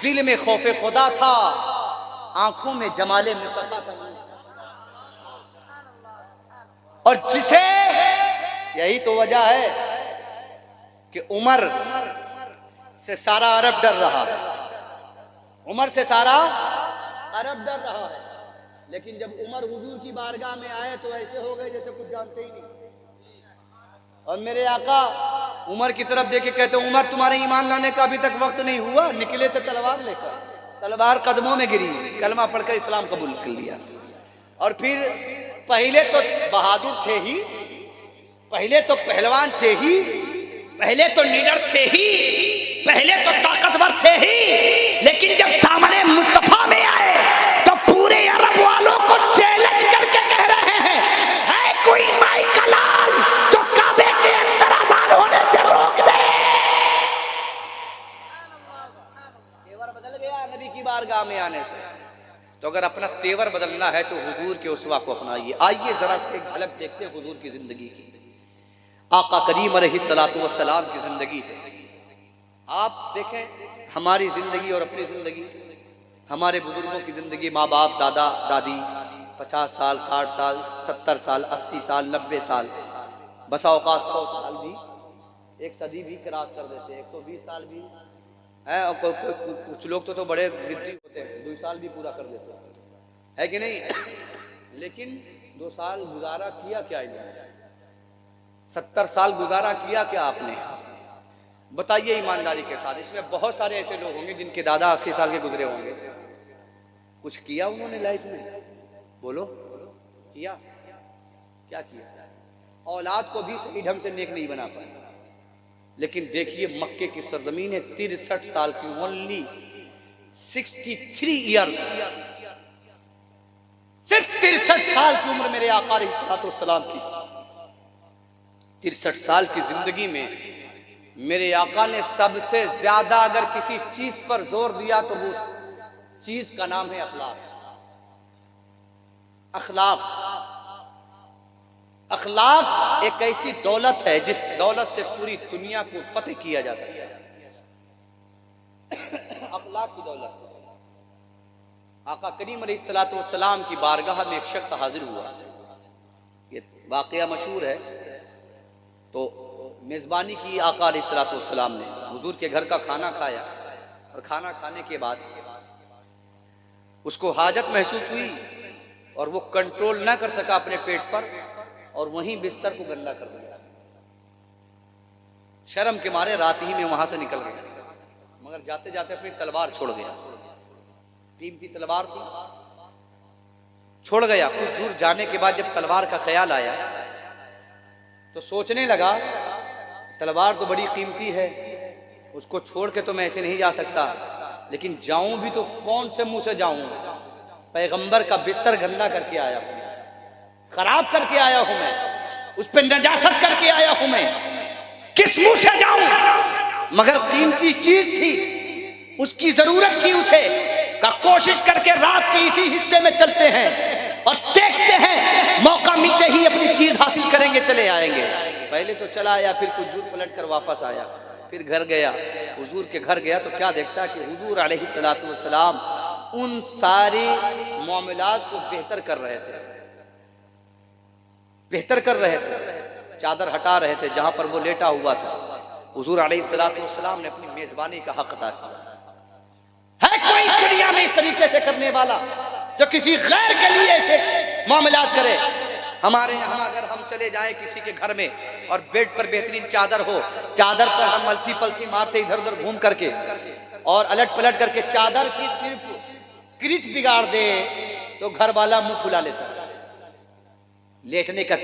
दिल में खौफे खुदा था, आंखों में जमाले मुस्तफा था। और जिसे, यही तो वजह है कि उमर से सारा अरब डर रहा है, उमर से सारा अरब डर रहा है। लेकिन जब उमर हुजूर की बारगाह में आए तो ऐसे हो गए जैसे कुछ जानते ही नहीं। और मेरे आका उमर की तरफ देके कहते, उमर तुम्हारे ईमान लाने का अभी तक वक्त नहीं हुआ, निकले थे तलवार लेकर, तलवार कदमों में गिरी, कलमा पढ़कर इस्लाम कबूल कर लिया। और फिर पहले तो बहादुर थे ही, पहले तो पहलवान थे ही, पहले तो निडर थे ही, पहले तो ताकतवर थे ही, लेकिन जब सामने मुस्तफा में आए तो पूरे अरब वालों को चैलेंज करके कह रहे हैं, है कोई माई का लाल जो काबे के अंदर आजान होने से रोक दे। तेवर बदल गया नबी की बारगाह में आने से। तो अगर अपना तेवर बदलना है तो हुजूर के उसवा को अपनाइए। आइए जरा एक झलक देखते हैं हुजूर की जिंदगी की। आका करीम अलैहिस्सलातु वस्सलाम की जिंदगी है। आप देखें हमारी जिंदगी और अपनी जिंदगी, हमारे बुजुर्गों की जिंदगी, माँ बाप, दादा दादी 50 साल, 60 साल, 70 साल, 80 साल, 90 साल, बसा औकात 100 साल भी, एक सदी भी क्रॉस कर देते हैं, 120 साल भी है। और कुछ लोग तो बड़े जिद्दी होते हैं, 2 साल भी पूरा कर देते हैं, है कि नहीं? लेकिन 2 साल गुजारा किया क्या इन्होंने? 70 साल गुजारा किया क्या आपने? बताइए ईमानदारी के साथ। इसमें बहुत सारे ऐसे लोग होंगे जिनके दादा 80 साल के गुजरे होंगे। कुछ किया उन्होंने लाइफ में? बोलो, किया? क्या किया? औलाद को भी सही ढंग से नेक नहीं बना पाए। लेकिन देखिए मक्के की सरजमीन है, 63 साल की, ओनली 63 ईयर्स, सिर्फ 63 साल की उम्र मेरे आका अलैहिस्सलाम की। 63 साल की जिंदगी में मेरे आका ने सबसे ज्यादा अगर किसी चीज पर जोर दिया तो वो चीज का नाम है अखलाक। अखलाक, अखलाक एक ऐसी दौलत है जिस दौलत से पूरी दुनिया को फतेह किया जा सकता है। अखलाक की दौलत। आका करीम अलैहिस्सलातु वस्सलाम की बारगाह में एक शख्स हाजिर हुआ। ये वाकया मशहूर है। तो मेजबानी की आका अलैहिस्सलातु वस्सलाम ने, हुजूर के घर का खाना खाया और खाना खाने के बाद उसको हाजत महसूस हुई और वो कंट्रोल ना कर सका अपने पेट पर और वहीं बिस्तर को गंदा कर दिया। शर्म के मारे रात ही में वहां से निकल गया, मगर जाते जाते अपनी तलवार छोड़ गया। कीमती तलवार थी, छोड़ गया। कुछ दूर जाने के बाद जब तलवार का ख्याल आया तो सोचने लगा तलवार तो बड़ी कीमती है, उसको छोड़ के तो मैं ऐसे नहीं जा सकता, लेकिन जाऊं भी तो कौन से मुंह से जाऊं? पैगंबर का बिस्तर गंदा करके आया हूं, खराब करके आया हूं मैं, उस पर नजासत करके आया हूं मैं, किस मुंह से जाऊं? मगर कीमती चीज थी, उसकी जरूरत थी उसे, का कोशिश करके रात के इसी हिस्से में चलते हैं और देखते हैं मौका मिलते ही अपनी चीज हासिल करेंगे, चले आएंगे। पहले तो चला आया, फिर कुछ दूर पलट कर वापस आया, फिर घर गया, हुजूर के घर गया तो क्या देखता है कि हुजूर अलैहिस्सलातु वस्सलाम उन सारे मामलात को बेहतर कर रहे थे, बेहतर कर रहे थे, चादर हटा रहे थे जहां पर वो लेटा हुआ था। हुजूर अलैहिस्सलातु वस्सलाम ने अपनी मेजबानी का हक अदा किया। है कोई दुनिया में इस तरीके से करने वाला जो किसी गैर के लिए ऐसे मामलात करे? हमारे यहाँ अगर हम चले जाएं किसी के घर में और बेड पर बेहतरीन चादर हो, चादर पर हम मलती पलती मारते इधर उधर घूम करके और अलट पलट करके चादर की सिर्फ क्रीच बिगाड़ दे तो घर वाला मुंह फुला लेता है। लेटने का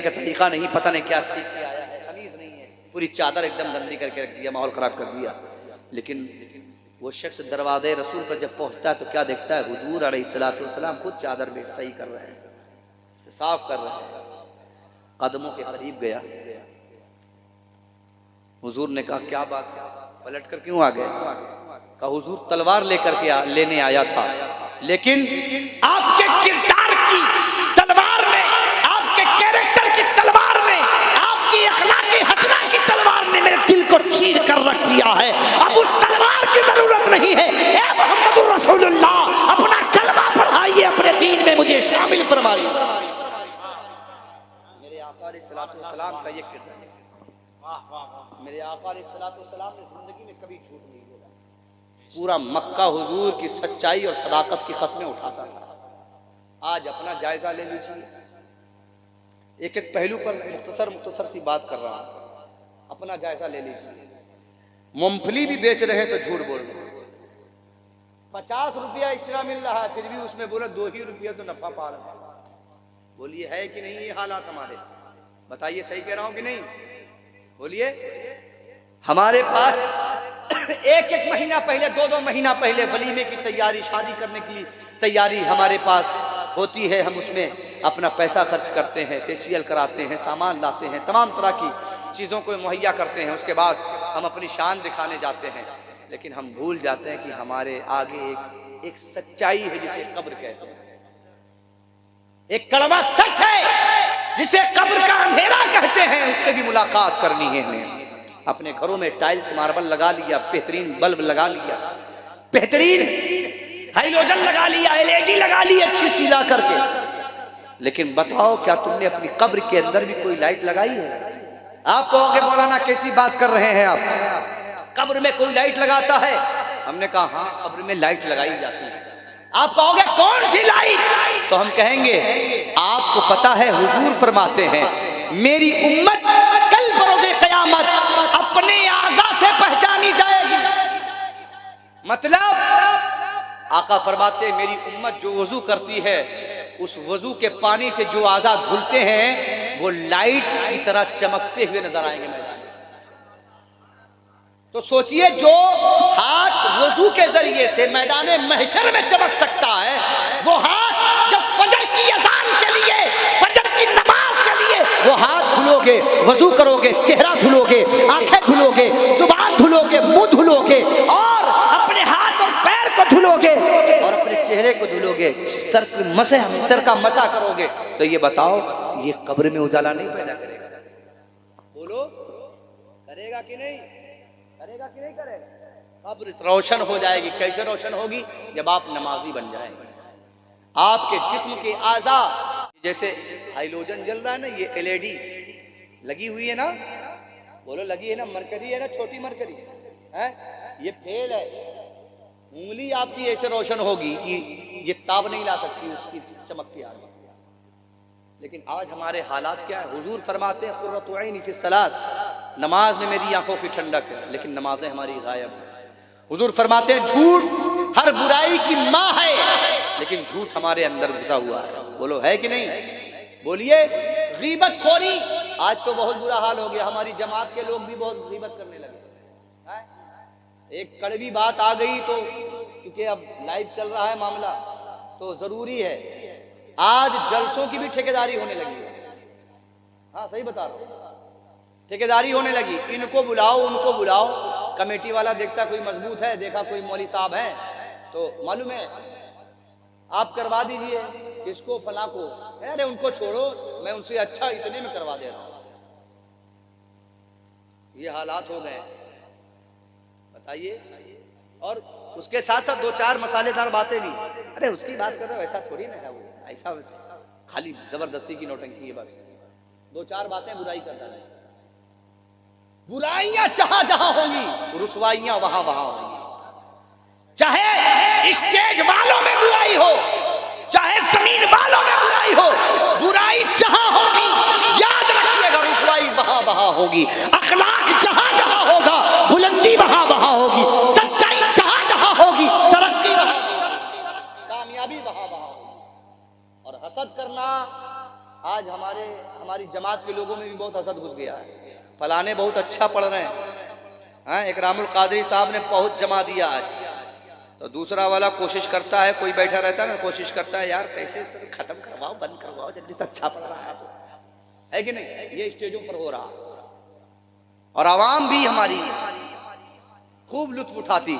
तरीका नहीं, पता नहीं क्या सीख के आया है, तमीज नहीं है, पूरी चादर एकदम गंदी करके रख दिया, माहौल खराब कर दिया। लेकिन वो शख्स दरवाजे रसूल पर जब पहुंचता है तो क्या देखता है? हुजूर अलैहिस्सलातु वस्सलाम खुद चादर में सही कर रहे हैं, साफ कर रहे हैं। कदमों के करीब गया, हुजूर ने कहा क्या बात है, पलट कर क्यों आ गए? कहा हुजूर तलवार लेकर के लेने आया था, लेकिन आपके किरदार की तलवार ने, आपके कैरेक्टर की तलवार ने, आपकी अखलाकी हसना की तलवार ने मेरे दिल को चीर कर रख दिया है। अब उस तलवार की जरूरत नहीं है। ए मोहम्मदुर रसूलुल्लाह, अपना कलमा पढ़ाइए, अपने दीन में मुझे शामिल फरमाइए। मेरे आका अलैहिस्सलातु वस्सलाम का ये किरदार है। मेरे आका अलैहिस्सलातु वस्सलाम ने जिंदगी में कभी झूठ नहीं बोला, पूरा मक्का हुजूर की सच्चाई और सदाकत की कस्में उठाता था। आज अपना जायजा ले लीजिए, एक एक पहलू पर मुख्तसर सी बात कर रहा हूं, अपना जायजा ले लीजिए। मूंगफली भी बेच रहे हैं तो झूठ बोल रहे, 50 रुपया एक्स्ट्रा मिल रहा है, फिर भी उसमें बोला 2 ही रुपया तो नफा पा रहे हैं। बोलिए है कि नहीं ये हालात हमारे? बताइए सही कह रहा हूं कि नहीं? बोलिए। हमारे पास एक महीना पहले, 2 महीना पहले वलीमे की तैयारी, शादी करने की तैयारी हमारे पास होती है, हम उसमें अपना पैसा खर्च करते हैं, फेशियल कराते हैं, सामान लाते हैं, तमाम तरह की चीज़ों को मुहैया करते हैं, उसके बाद हम अपनी शान दिखाने जाते हैं। लेकिन हम भूल जाते हैं कि हमारे आगे एक सच्चाई है जिसे कब्र कहते हैं, एक कड़वा सच है जिसे कब्र का अंधेरा कहते हैं, उससे भी मुलाकात करनी है हमें। अपने घरों में टाइल्स मार्बल लगा लिया, बेहतरीन बल्ब लगा लिया, बेहतरीन हाइलोजन लगा लिया, LED लगा ली अच्छी सी ला करके, लेकिन बताओ क्या तुमने अपनी कब्र के अंदर भी कोई लाइट लगाई है? आप कहोगे मौलाना कैसी बात कर रहे हैं आप, कब्र में कोई लाइट लगाता है? हमने कहा हाँ, कब्र में लाइट लगाई जाती है। आप कहोगे कौन सी लाइट? तो हम कहेंगे आपको पता है, हुजूर फरमाते हैं मेरी उम्मत कल बरोज़े क़यामत अपने आज़ा से पहचानी जाएगी। मतलब आका फरमाते हैं मेरी उम्मत जो वजू करती है, उस वजू के पानी से जो आज़ा धुलते हैं वो लाइट की तरह चमकते हुए नजर आएंगे मैदान। तो सोचिए, जो हाथ वजू के जरिए से मैदान महशर में चमक सकता है, वो हाथ जब फजर की अज़ान के लिए, फजर की नमाज के लिए वो हाथ धुलोगे, वजू करोगे, चेहरा धुलोगे, आंखें धुलोगे, जुबान धुलोगे, मुंह धुलोगे और अपने हाथ और पैर को धुलोगे और अपने चेहरे को धुलोगे, सर का मसा करोगे, तो ये बताओ ये कब्र में उजाला नहीं पैदा करेगा? बोलो, करेगा कि नहीं? करेगा कि नहीं करेगा? कब्र रोशन हो जाएगी। कैसे रोशन होगी? जब आप नमाजी बन जाएंगे। आपके जिस्म के आज़ा, जैसे हाइलोजन जल रहा है ना, ये LED लगी हुई है ना, बोलो लगी है ना, मरकरी है ना, छोटी मरकरी है, ये फेल है। उंगली आपकी ऐसे रोशन होगी कि ये ताब नहीं ला सकती उसकी चमक की आग। लेकिन आज हमारे हालात क्या है? हुजूर फरमाते हैं कुर्रतु ऐनी फी सलात, नमाज में मेरी आंखों की ठंडक है, लेकिन नमाजें हमारी गायब है। हुजूर फरमाते हैं झूठ हर बुराई की माँ है, लेकिन झूठ हमारे अंदर घुसा हुआ है। बोलो है कि नहीं? बोलिए। गीबत खोरी आज तो बहुत बुरा हाल हो गया, हमारी जमात के लोग भी बहुत गीबत करने लगे हैं? एक कड़वी बात आ गई तो चूंकि अब लाइव चल रहा है मामला तो जरूरी है, आज जलसों की भी ठेकेदारी होने लगी है। हाँ सही बता रहा हूं, ठेकेदारी होने लगी, इनको बुलाओ उनको बुलाओ, कमेटी वाला देखता कोई मजबूत है, देखा कोई मौलवी साहब है तो मालूम है आप करवा दीजिए, किसको फला को, अरे उनको छोड़ो, मैं उनसे अच्छा इतने में करवा दे रहा हूं। ये हालात हो गए, बताइए। और उसके साथ साथ दो चार मसालेदार बातें भी, अरे उसकी बात कर रहे हो, ऐसा थोड़ी ना है वो, ऐसा खाली जबरदस्ती की नौटंकी है, बस दो चार बातें बुराई करता है। बुराइयां जहां जहां होंगी रुसवाइयां वहां वहां होंगी, चाहे स्टेज वालों में बुराई हो, चाहे जमीन वालों में बुराई हो, बुराई जहां होगी याद रखिएगा रुसवाई वहां वहां होगी। अखलाक जहां जहां होगा बुलंदी वहां वहां होगी, सच्चाई जहां जहां होगी तरक्की वहां, कामयाबी वहां वहां होगी। और हसद करना, आज हमारी जमात के लोगों में भी बहुत हसद घुस गया है, फलाने बहुत अच्छा पढ़ रहे हैं, इकरामुल कादरी साहब ने बहुत जमा दिया आज, तो दूसरा वाला कोशिश करता है, कोई बैठा रहता है ना, कोशिश करता है यार कैसे खत्म करवाओ, बंद करवाओ, जल्दी से अच्छा पढ़ रहा है कि नहीं। ये स्टेजों पर हो रहा और आवाम भी हमारी खूब लुत्फ उठाती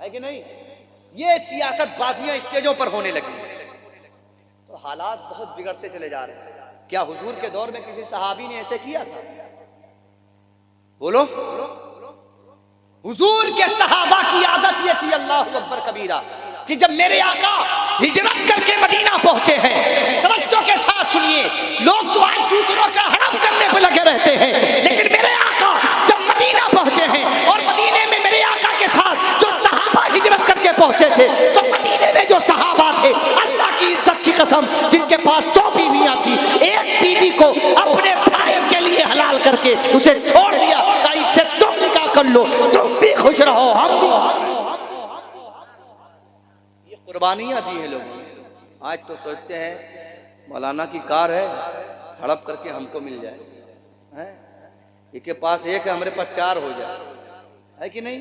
है कि नहीं। ये सियासत बाजियां स्टेजों पर होने लगी तो हालात बहुत बिगड़ते चले जा रहे हैं। क्या हुजूर के दौर में किसी सहाबी ने ऐसे किया था? बोलो, हुजूर के सहाबा की आदत ये थी, अल्लाहु अकबर कबीरा, कि जब मेरे आका हिजरत करके मदीना पहुंचे हैं, तवज्जो के साथ सुनिए, लोग तो आज दूसरों का हड़प करने पे लगे रहते हैं, लेकिन मेरे आका जब मदीना पहुंचे हैं और मदीने में मेरे आका के साथ जो सहाबा हिजरत करके पहुंचे थे, तो मदीने में जो सहाबा थे, अल्लाह की इज्जत की कसम, जिनके पास 2 बीवियां थी, एक बीवी को अपने भाई के लिए हलाल करके उसे छोड़ दिया, इससे तुम निकाह कर लो, तुम भी खुश रहो, हम भी। ये कुर्बानियां दी है लोगों ने। आज तो सोचते हैं मौलाना की कार है, हड़प करके हमको मिल जाए, इसके पास एक है, हमारे पास 4 हो जाए, है कि नहीं।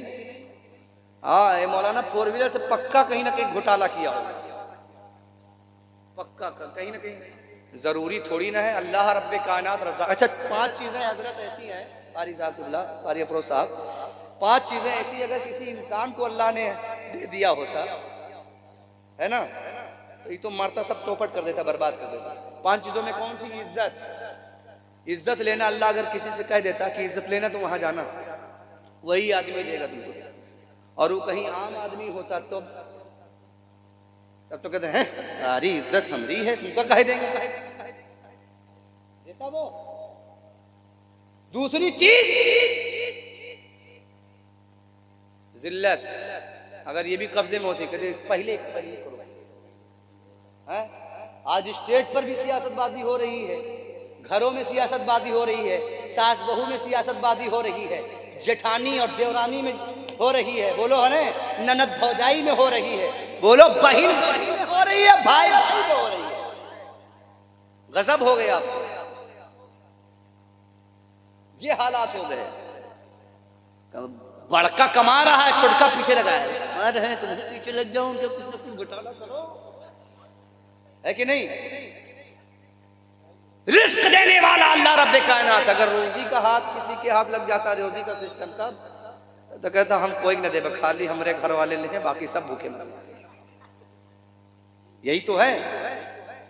हाँ, ये मौलाना 4 व्हीलर से पक्का कहीं ना कहीं घोटाला किया होगा, पक्का कहीं ना कहीं। जरूरी थोड़ी ना है अल्लाह रब्बे कायनात रज़ा। अच्छा, 5 चीजें हजरत ऐसी हैं, कारी अफरोज साहब, 5 चीजें ऐसी अगर किसी इंसान को अल्लाह ने दे दिया होता है ना, तो ये तो मारता सब चौपट कर देता, बर्बाद कर देता। 5 चीजों में कौन सी? इज्जत लेना। अल्लाह अगर किसी से कह देता कि इज्जत लेना तो वहां जाना, वही आदमी देगा तुमको, और वो कहीं आम आदमी होता तो तब तो कहते हैं सारी इज्जत हमारी है, तुमको कह देंगे, देता वो। दूसरी चीज जिल्लत, अगर ये भी कब्जे में होती, कहते पहले करो। आज स्टेज पर भी सियासतबाजी हो रही है, घरों में सियासतबाजी हो रही है, सास बहू में सियासतबाजी हो रही है, जेठानी और देवरानी में हो रही है, बोलो है ना, ननद भौजाई में हो रही है, बोलो बहन में हो रही है, भाई भाई में हो रही है। गजब हो गया आपको, ये हालात हो गए। बड़का कमा रहा है, छोटका पीछे लगा है, मर है तुम पीछे लग जाओ, उनके कुछ ना कुछ घोटाला करो, है कि नहीं। रिस्क देने वाला अल्लाह रब्बे कायनात, अगर रोजी का हाथ किसी के हाथ लग जाता, रोजी का सिस्टम, तब तो कहता हम कोई न दे, खाली हमारे घर वाले ले, बाकी सब भूखे मर। यही तो है,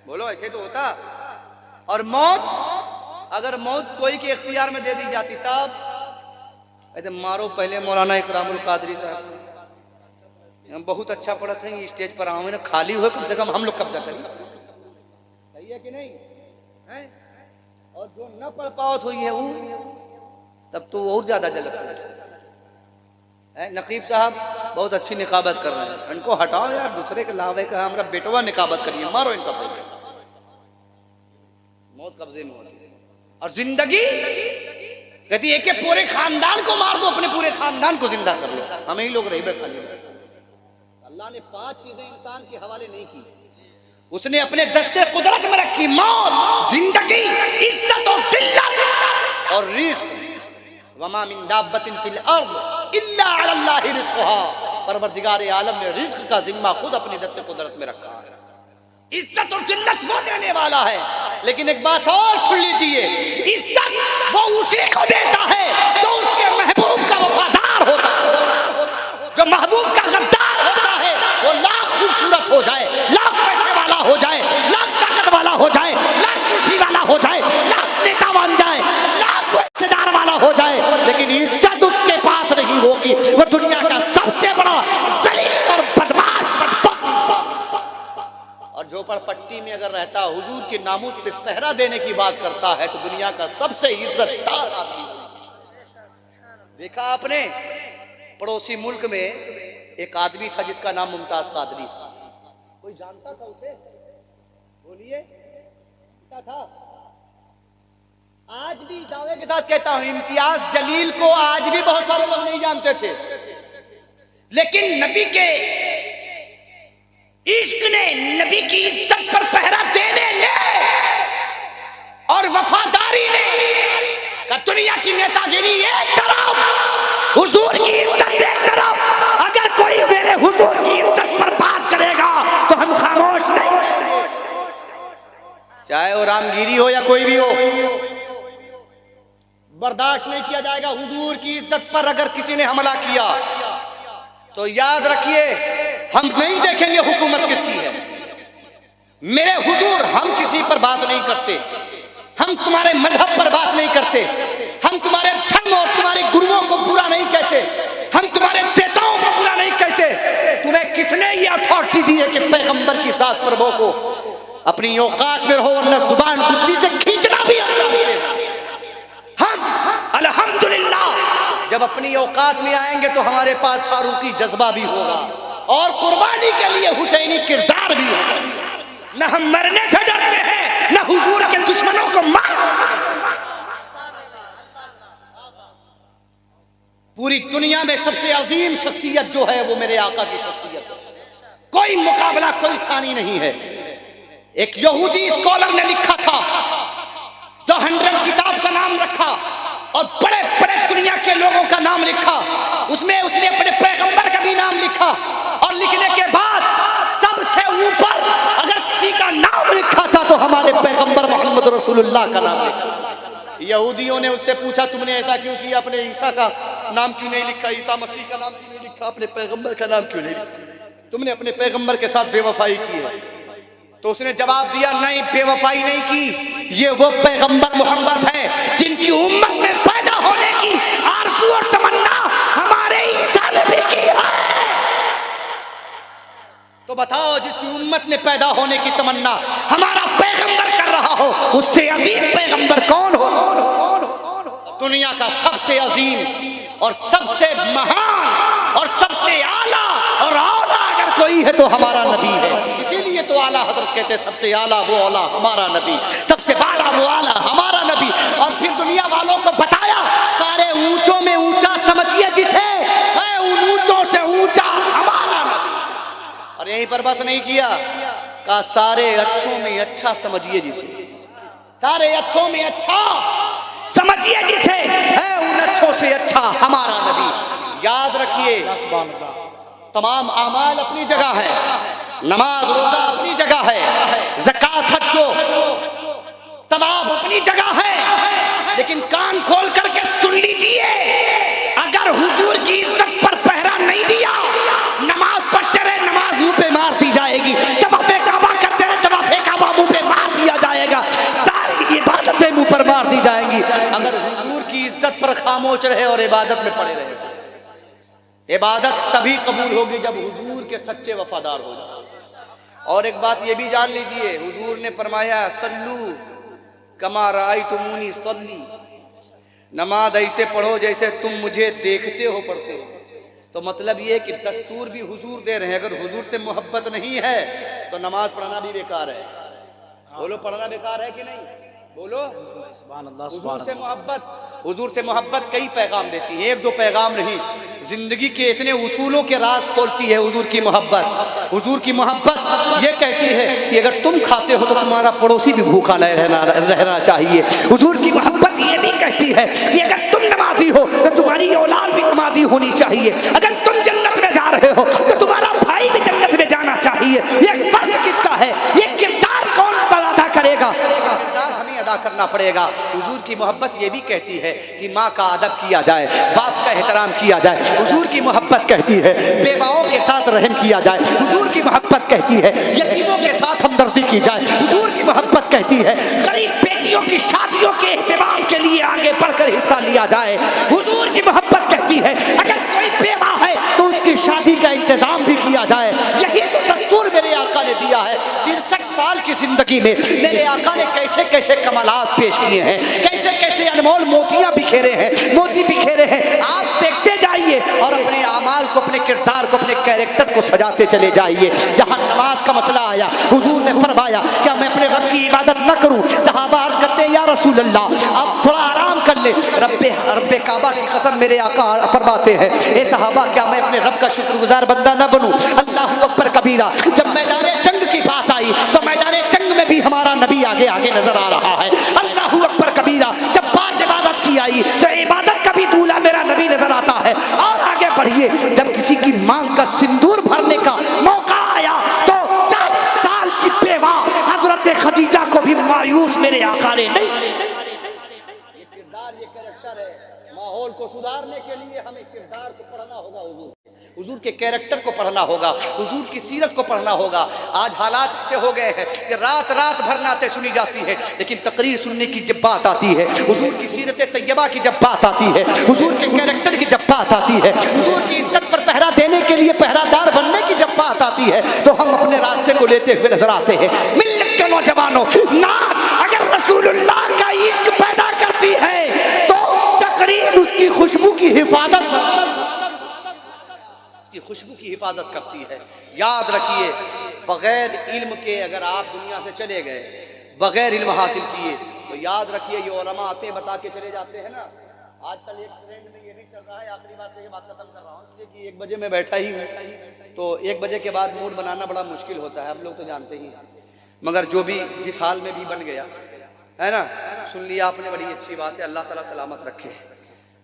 बोलो ऐसे तो होता। और मौत, अगर मौत कोई के इख्तियार में दे दी जाती, तब कहते मारो पहले मौलाना इकरामुल कादरी साहब, हम बहुत अच्छा पढ़ते हैं, स्टेज पर आओ ना, खाली हुए कम से कम हम लोग कब्जा करें, सही है कि नहीं है। और जो न पढ़ पाओ तो ये वो, तब तो और ज्यादा जलत है। नकीब साहब बहुत अच्छी निकाबत कर रहे हैं, इनको हटाओ यार, दूसरे के लावे का, हमारा बेटवा निकाबत करिए, मारो इनका पहले। मौत कब्जे में होती है। और जिंदगी कहती है कि पूरे खानदान को मार दो, अपने पूरे खानदान को जिंदा कर लो, हमें ही लोग रही खाली। अल्लाह ने 5 चीजें इंसान के हवाले नहीं की, उसने अपने दस्ते कुदरत में रखी, मौत, जिंदगी, इज्जत और जिल्लत। और रिस्क, वमा मिन दाब्बतिन फिल अर्द इल्ला अलल्लाहि रिस्कुहा, परवरदिगार आलम ने रिस्क का जिम्मा खुद अपनी दस्ते कुदरत में रखा है। इज्जत और जिल्लत वो देने वाला है। लेकिन एक बात और सुन लीजिए, इज्जत वो उसी को देता है जो उसके महबूब का वफादार होता है। जो महबूब का गद्दार होता है वो लाख खूबसूरत हो जाए, लाख पैसे वाला हो जाए, लाख ताकत वाला हो जाए, लाख खुशी वाला हो जाए, लाख नेता बन जाए, लाख रिश्तेदार वाला हो जाए, लेकिन इज्जत उसके पास नहीं होगी। वो दुनिया का सबसे बड़ा जलील और बदमाश और झोपड़पट्टी में अगर रहता, हुजूर के नामूस पे पहरा देने की बात करता है, तो दुनिया का सबसे इज्जतदार आदमी। देखा आपने पड़ोसी मुल्क में एक आदमी था जिसका नाम मुमताज कादरी था। कोई जानता था उसे? बोलिए, क्या था? आज भी दावे के साथ कहता हूं, इम्तियाज जलील को आज भी बहुत सारे लोग नहीं जानते थे, लेकिन नबी के इश्क ने, नबी की इज्जत पर पहरा देने ने और वफादारी ने का दुनिया की नेतागिरी एक तरफ, हुजूर की इज्जत एक तरफ। अगर कोई मेरे हुजूर की इज्जत पर बात करेगा तो हम खामोश नहीं, चाहे वो रामगिरी हो या कोई भी हो, बर्दाश्त नहीं किया जाएगा। हुजूर की इज्जत पर अगर किसी ने हमला किया तो याद रखिए, हम नहीं देखेंगे हुकूमत किसकी है। मेरे हुजूर, हम किसी पर बात नहीं करते, हम तुम्हारे मजहब पर बात नहीं करते, हम तुम्हारे धर्म और तुम्हारे गुरुओं को बुरा नहीं कहते, हम तुम्हारे नेताओं को बुरा नहीं कहते। तुम्हें किसने ये अथॉरिटी दी है कि पैगंबर की साथ प्रभु को अपनी औकात में रहो, वरना जुबान कुत्ती से खींचना भी हम अल्हम्दुलिल्लाह जब अपनी औकात में आएंगे तो हमारे पास फारूकी जज्बा भी होगा और कुर्बानी के लिए हुसैनी किरदार भी होगा। न हम मरने से डरते हैं, न हुजूर के दुश्मनों को मार। पूरी दुनिया में सबसे अजीम शख्सियत जो है वो मेरे आका की शख्सियत है, कोई मुकाबला, कोई सानी नहीं है। एक यहूदी स्कॉलर ने लिखा था, द 100 किताब का नाम रखा और बड़े बड़े दुनिया के लोगों का नाम लिखा, उसमें उसने अपने पैगंबर का भी नाम लिखा, और लिखने के बाद सबसे ऊपर अगर किसी का नाम लिखा था तो हमारे पैगंबर मोहम्मद रसूलुल्लाह का नाम लिखा। यहूदियों ने उससे पूछा, तुमने ऐसा क्यों किया, अपने ईसा का नाम क्यों नहीं लिखा, ईसा मसीह का नाम क्यों नहीं लिखा, अपने पैगंबर का नाम क्यों नहीं लिखा, तुमने अपने पैगंबर के साथ बेवफाई की है? तो उसने जवाब दिया, नहीं, बेवफाई नहीं की, ये वो पैगंबर मोहम्मद है जिनकी उम्मत में पैदा होने की आरज़ू और तमन्ना हमारे ईसा ने भी की है। तो बताओ, जिसकी उम्मत में पैदा होने की तमन्ना हमारा पैगंबर कर रहा हो, उससे अजीम पैगंबर कौन हो? दुनिया का सबसे अजीम और सबसे महान और सबसे आला और औला अगर कोई है तो हमारा नबी है। इसीलिए तो आला हजरत कहते हैं, सबसे आला वो औला हमारा नबी, सबसे बाला वो आला हमारा नबी। और फिर दुनिया वालों को बताया, सारे ऊंचों में ऊंचा समझिए जिसे, है उन ऊंचों से ऊंचा हमारा नबी। और यहीं पर बस नहीं किया, कहा सारे अच्छों में अच्छा समझिए जिसे, सारे अच्छों में अच्छा समझिए जिसे, है उन अच्छों से अच्छा हमारा नबी। याद रखिए, तमाम आमाल अपनी जगह है, नमाज रोजा अपनी जगह है, ज़कात हज जो तवाफ अपनी जगह है, लेकिन कान खोल करके सुन लीजिए, अगर हुजूर की इज्जत पर पहरा नहीं दिया, नमाज पढ़ते रहे, नमाज मुंह पे मार दी जाएगी, तवाफ़े काबा करते रहे, तवाफ़े काबा मुंह पे मार दिया जाएगा, सारी इबादतें मुंह पर मार दी जाएंगी, अगर हुजूर की इज्जत पर खामोश रहे और इबादत में पड़े रहे। इबादत तभी कबूल होगी जब हुजूर के सच्चे वफादार हो जाए। और एक बात ये भी जान लीजिए, हुजूर ने फरमाया, सल्लू कमा रायतुमूनी सल्ली, नमाज ऐसे पढ़ो जैसे तुम मुझे देखते हो पढ़ते हो। तो मतलब ये कि दस्तूर भी हुजूर दे रहे हैं, अगर हुजूर से मोहब्बत नहीं है तो नमाज पढ़ना भी बेकार है। बोलो, पढ़ना बेकार है कि नहीं? बोलो, हुजूर से मोहब्बत, हुजूर से मोहब्बत कई पैगाम देती है, एक दो पैगाम नहीं, जिंदगी के इतने उसूलों के राज खोलती है हुजूर की मोहब्बत। हुजूर की मोहब्बत ये कहती है कि अगर तुम खाते हो तो तुम्हारा पड़ोसी भी भूखा नहीं रहना चाहिए। हुजूर की मोहब्बत ये भी कहती है कि अगर तुम नमाजी हो तो तुम्हारी औलाद भी नमाजी होनी चाहिए। अगर तुम जन्नत में जा रहे हो तो तुम्हारा भाई भी जन्नत में जाना चाहिए। ये फर्ज किसका है? ये किरदार कौन अदा करेगा? किरदार हमें अदा करना पड़ेगा। हुजूर की मोहब्बत ये भी कहती है कि माँ का अदब किया जाए, बाप का एहतराम किया जाए। हुजूर की मोहब्बत कहती है बेवाओं के साथ रहम किया जाए। हुजूर की मोहब्बत कहती है यतीमों के साथ हमदर्दी की जाए। हुजूर की मोहब्बत कहती है गरीब बेटियों की शादियों के एहतमाम के लिए आगे बढ़कर हिस्सा लिया जाए। हुजूर की मोहब्बत कहती है अगर कोई बेवा है तो उसकी शादी का इंतजाम भी किया जाए। यही तो दस्तूर मेरे आका ने दिया है। 63 साल की जिंदगी में मेरे आका ने कैसे कैसे कमालात पेश किए हैं, कैसे कैसे अनमोल मोतियां बिखेरे हैं, मोती बिखेरे हैं। आप देखते जाइए और अपने अमाल को, अपने किरदार को, अपने कैरेक्टर को सजाते चले जाइए। जहां नमाज का मसला आया, हुजूर ने फरमाया क्या मैं अपने रब की इबादत न करूं? सहाबा अर्ज करते हैं या रसूल अल्लाह आप थोड़ा आराम कर ले। रब्बे काबा की कसम मेरे आका फरमाते हैं ए सहाबा क्या मैं अपने रब का शुक्रगुजार बंदा न बनूं? अल्लाहू अकबर कबीरा। जब मैदान जंग की बात आई तो मैदान जंग में भी हमारा नबी आगे आगे नजर आ रहा है। अल्लाहू अकबर कबीरा। जब बात इबादत की आई तो इबादत का भी दूल्हा मेरा नबी नजर आता है। और आगे बढ़िए, जब किसी की मांग का सिंदूर भरने का मौका आया तो 40 साल की बेवा हजरत खदीजा को भी मायूस मेरे आका ने नहीं। ये किरदार, ये कैरेक्टर है। माहौल को सुधारने के लिए हमें किरदार को पढ़ना होगा। हुजूर के कैरेक्टर को पढ़ना होगा, हुजूर की सीरत को पढ़ना होगा। आज हालात से हो गए हैं कि रात रात भर नाते सुनी जाती है, लेकिन तकरीर सुनने की जब बात आती है, हुजूर की सीरत तैयबा की जब बात आती है, हुजूर के कैरेक्टर की जब बात आती है, हुजूर की इज्जत पर पहरा देने के लिए पहरादार बनने की जब बात आती है, तो हम अपने रास्ते को लेते हुए नजर आते हैं। मिल्लत के नौजवानों, नात अगर रसूलुल्लाह का इश्क पैदा करती है तो तकरीर उसकी खुशबू की खुशबू की हिफाजत करती है। याद रखिए, बगैर इल्म के अगर आप दुनिया से चले गए, बगैर इल्म हासिल किए, तो याद रखिए ये उलमा आते बता के चले जाते हैं ना। आजकल एक ट्रेंड में ये भी चल रहा है, आखिरी बात ये बात खत्म कर रहा हूँ, इसलिए कि 1 बजे मैं बैठा ही हूँ, तो 1 बजे के बाद मूड बनाना बड़ा मुश्किल होता है, आप लोग तो जानते ही। मगर जो भी जिस हाल में भी बन गया है ना, सुन लिया आपने, बड़ी अच्छी बात है। अल्लाह ताला सलामत रखे।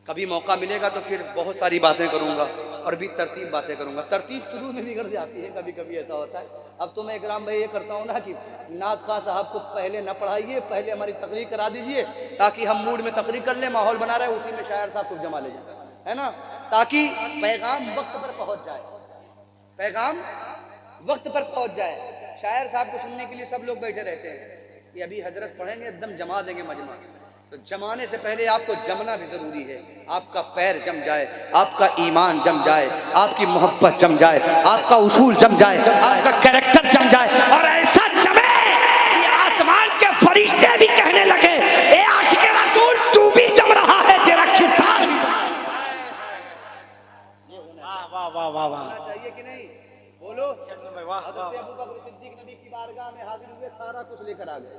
कभी मौका मिलेगा तो फिर बहुत सारी बातें करूंगा और भी तरतीब बातें करूंगा। तरतीब शुरू में बिगड़ जाती है, कभी कभी ऐसा होता है। अब तो मैं इकराम भाई ये करता हूँ ना कि नाज खां साहब को पहले न पढ़ाइए, पहले हमारी तकरीर करा दीजिए, ताकि हम मूड में तकरीर कर लें, माहौल बना रहे, उसी में शायर साहब को जमा ले जाए, है ना, ताकि पैगाम वक्त पर पहुंच जाए, पैगाम वक्त पर पहुंच जाए। शायर साहब को सुनने के लिए सब लोग बैठे रहते हैं कि अभी हजरत पढ़ेंगे, एकदम जमा देंगे मजमा। तो जमाने से पहले आपको जमना भी जरूरी है। आपका पैर जम जाए, आपका ईमान जम जाए, आपकी मोहब्बत जम जाए, आपका उसूल जम जाए, आपका कैरेक्टर जम जाए, और ऐसा जमे कि आसमान के फरिश्ते भी कहने लगे ए आशिक़े रसूल तू भी जम रहा है, तेरा किरदार भी। वाह वाह वाह वाह। चाहिए कि नहीं? बोलो। हज़रत अबू बकर सिद्दीक़ नबी की बारगाह में हाजिर हुए, सारा कुछ लेकर आ गए,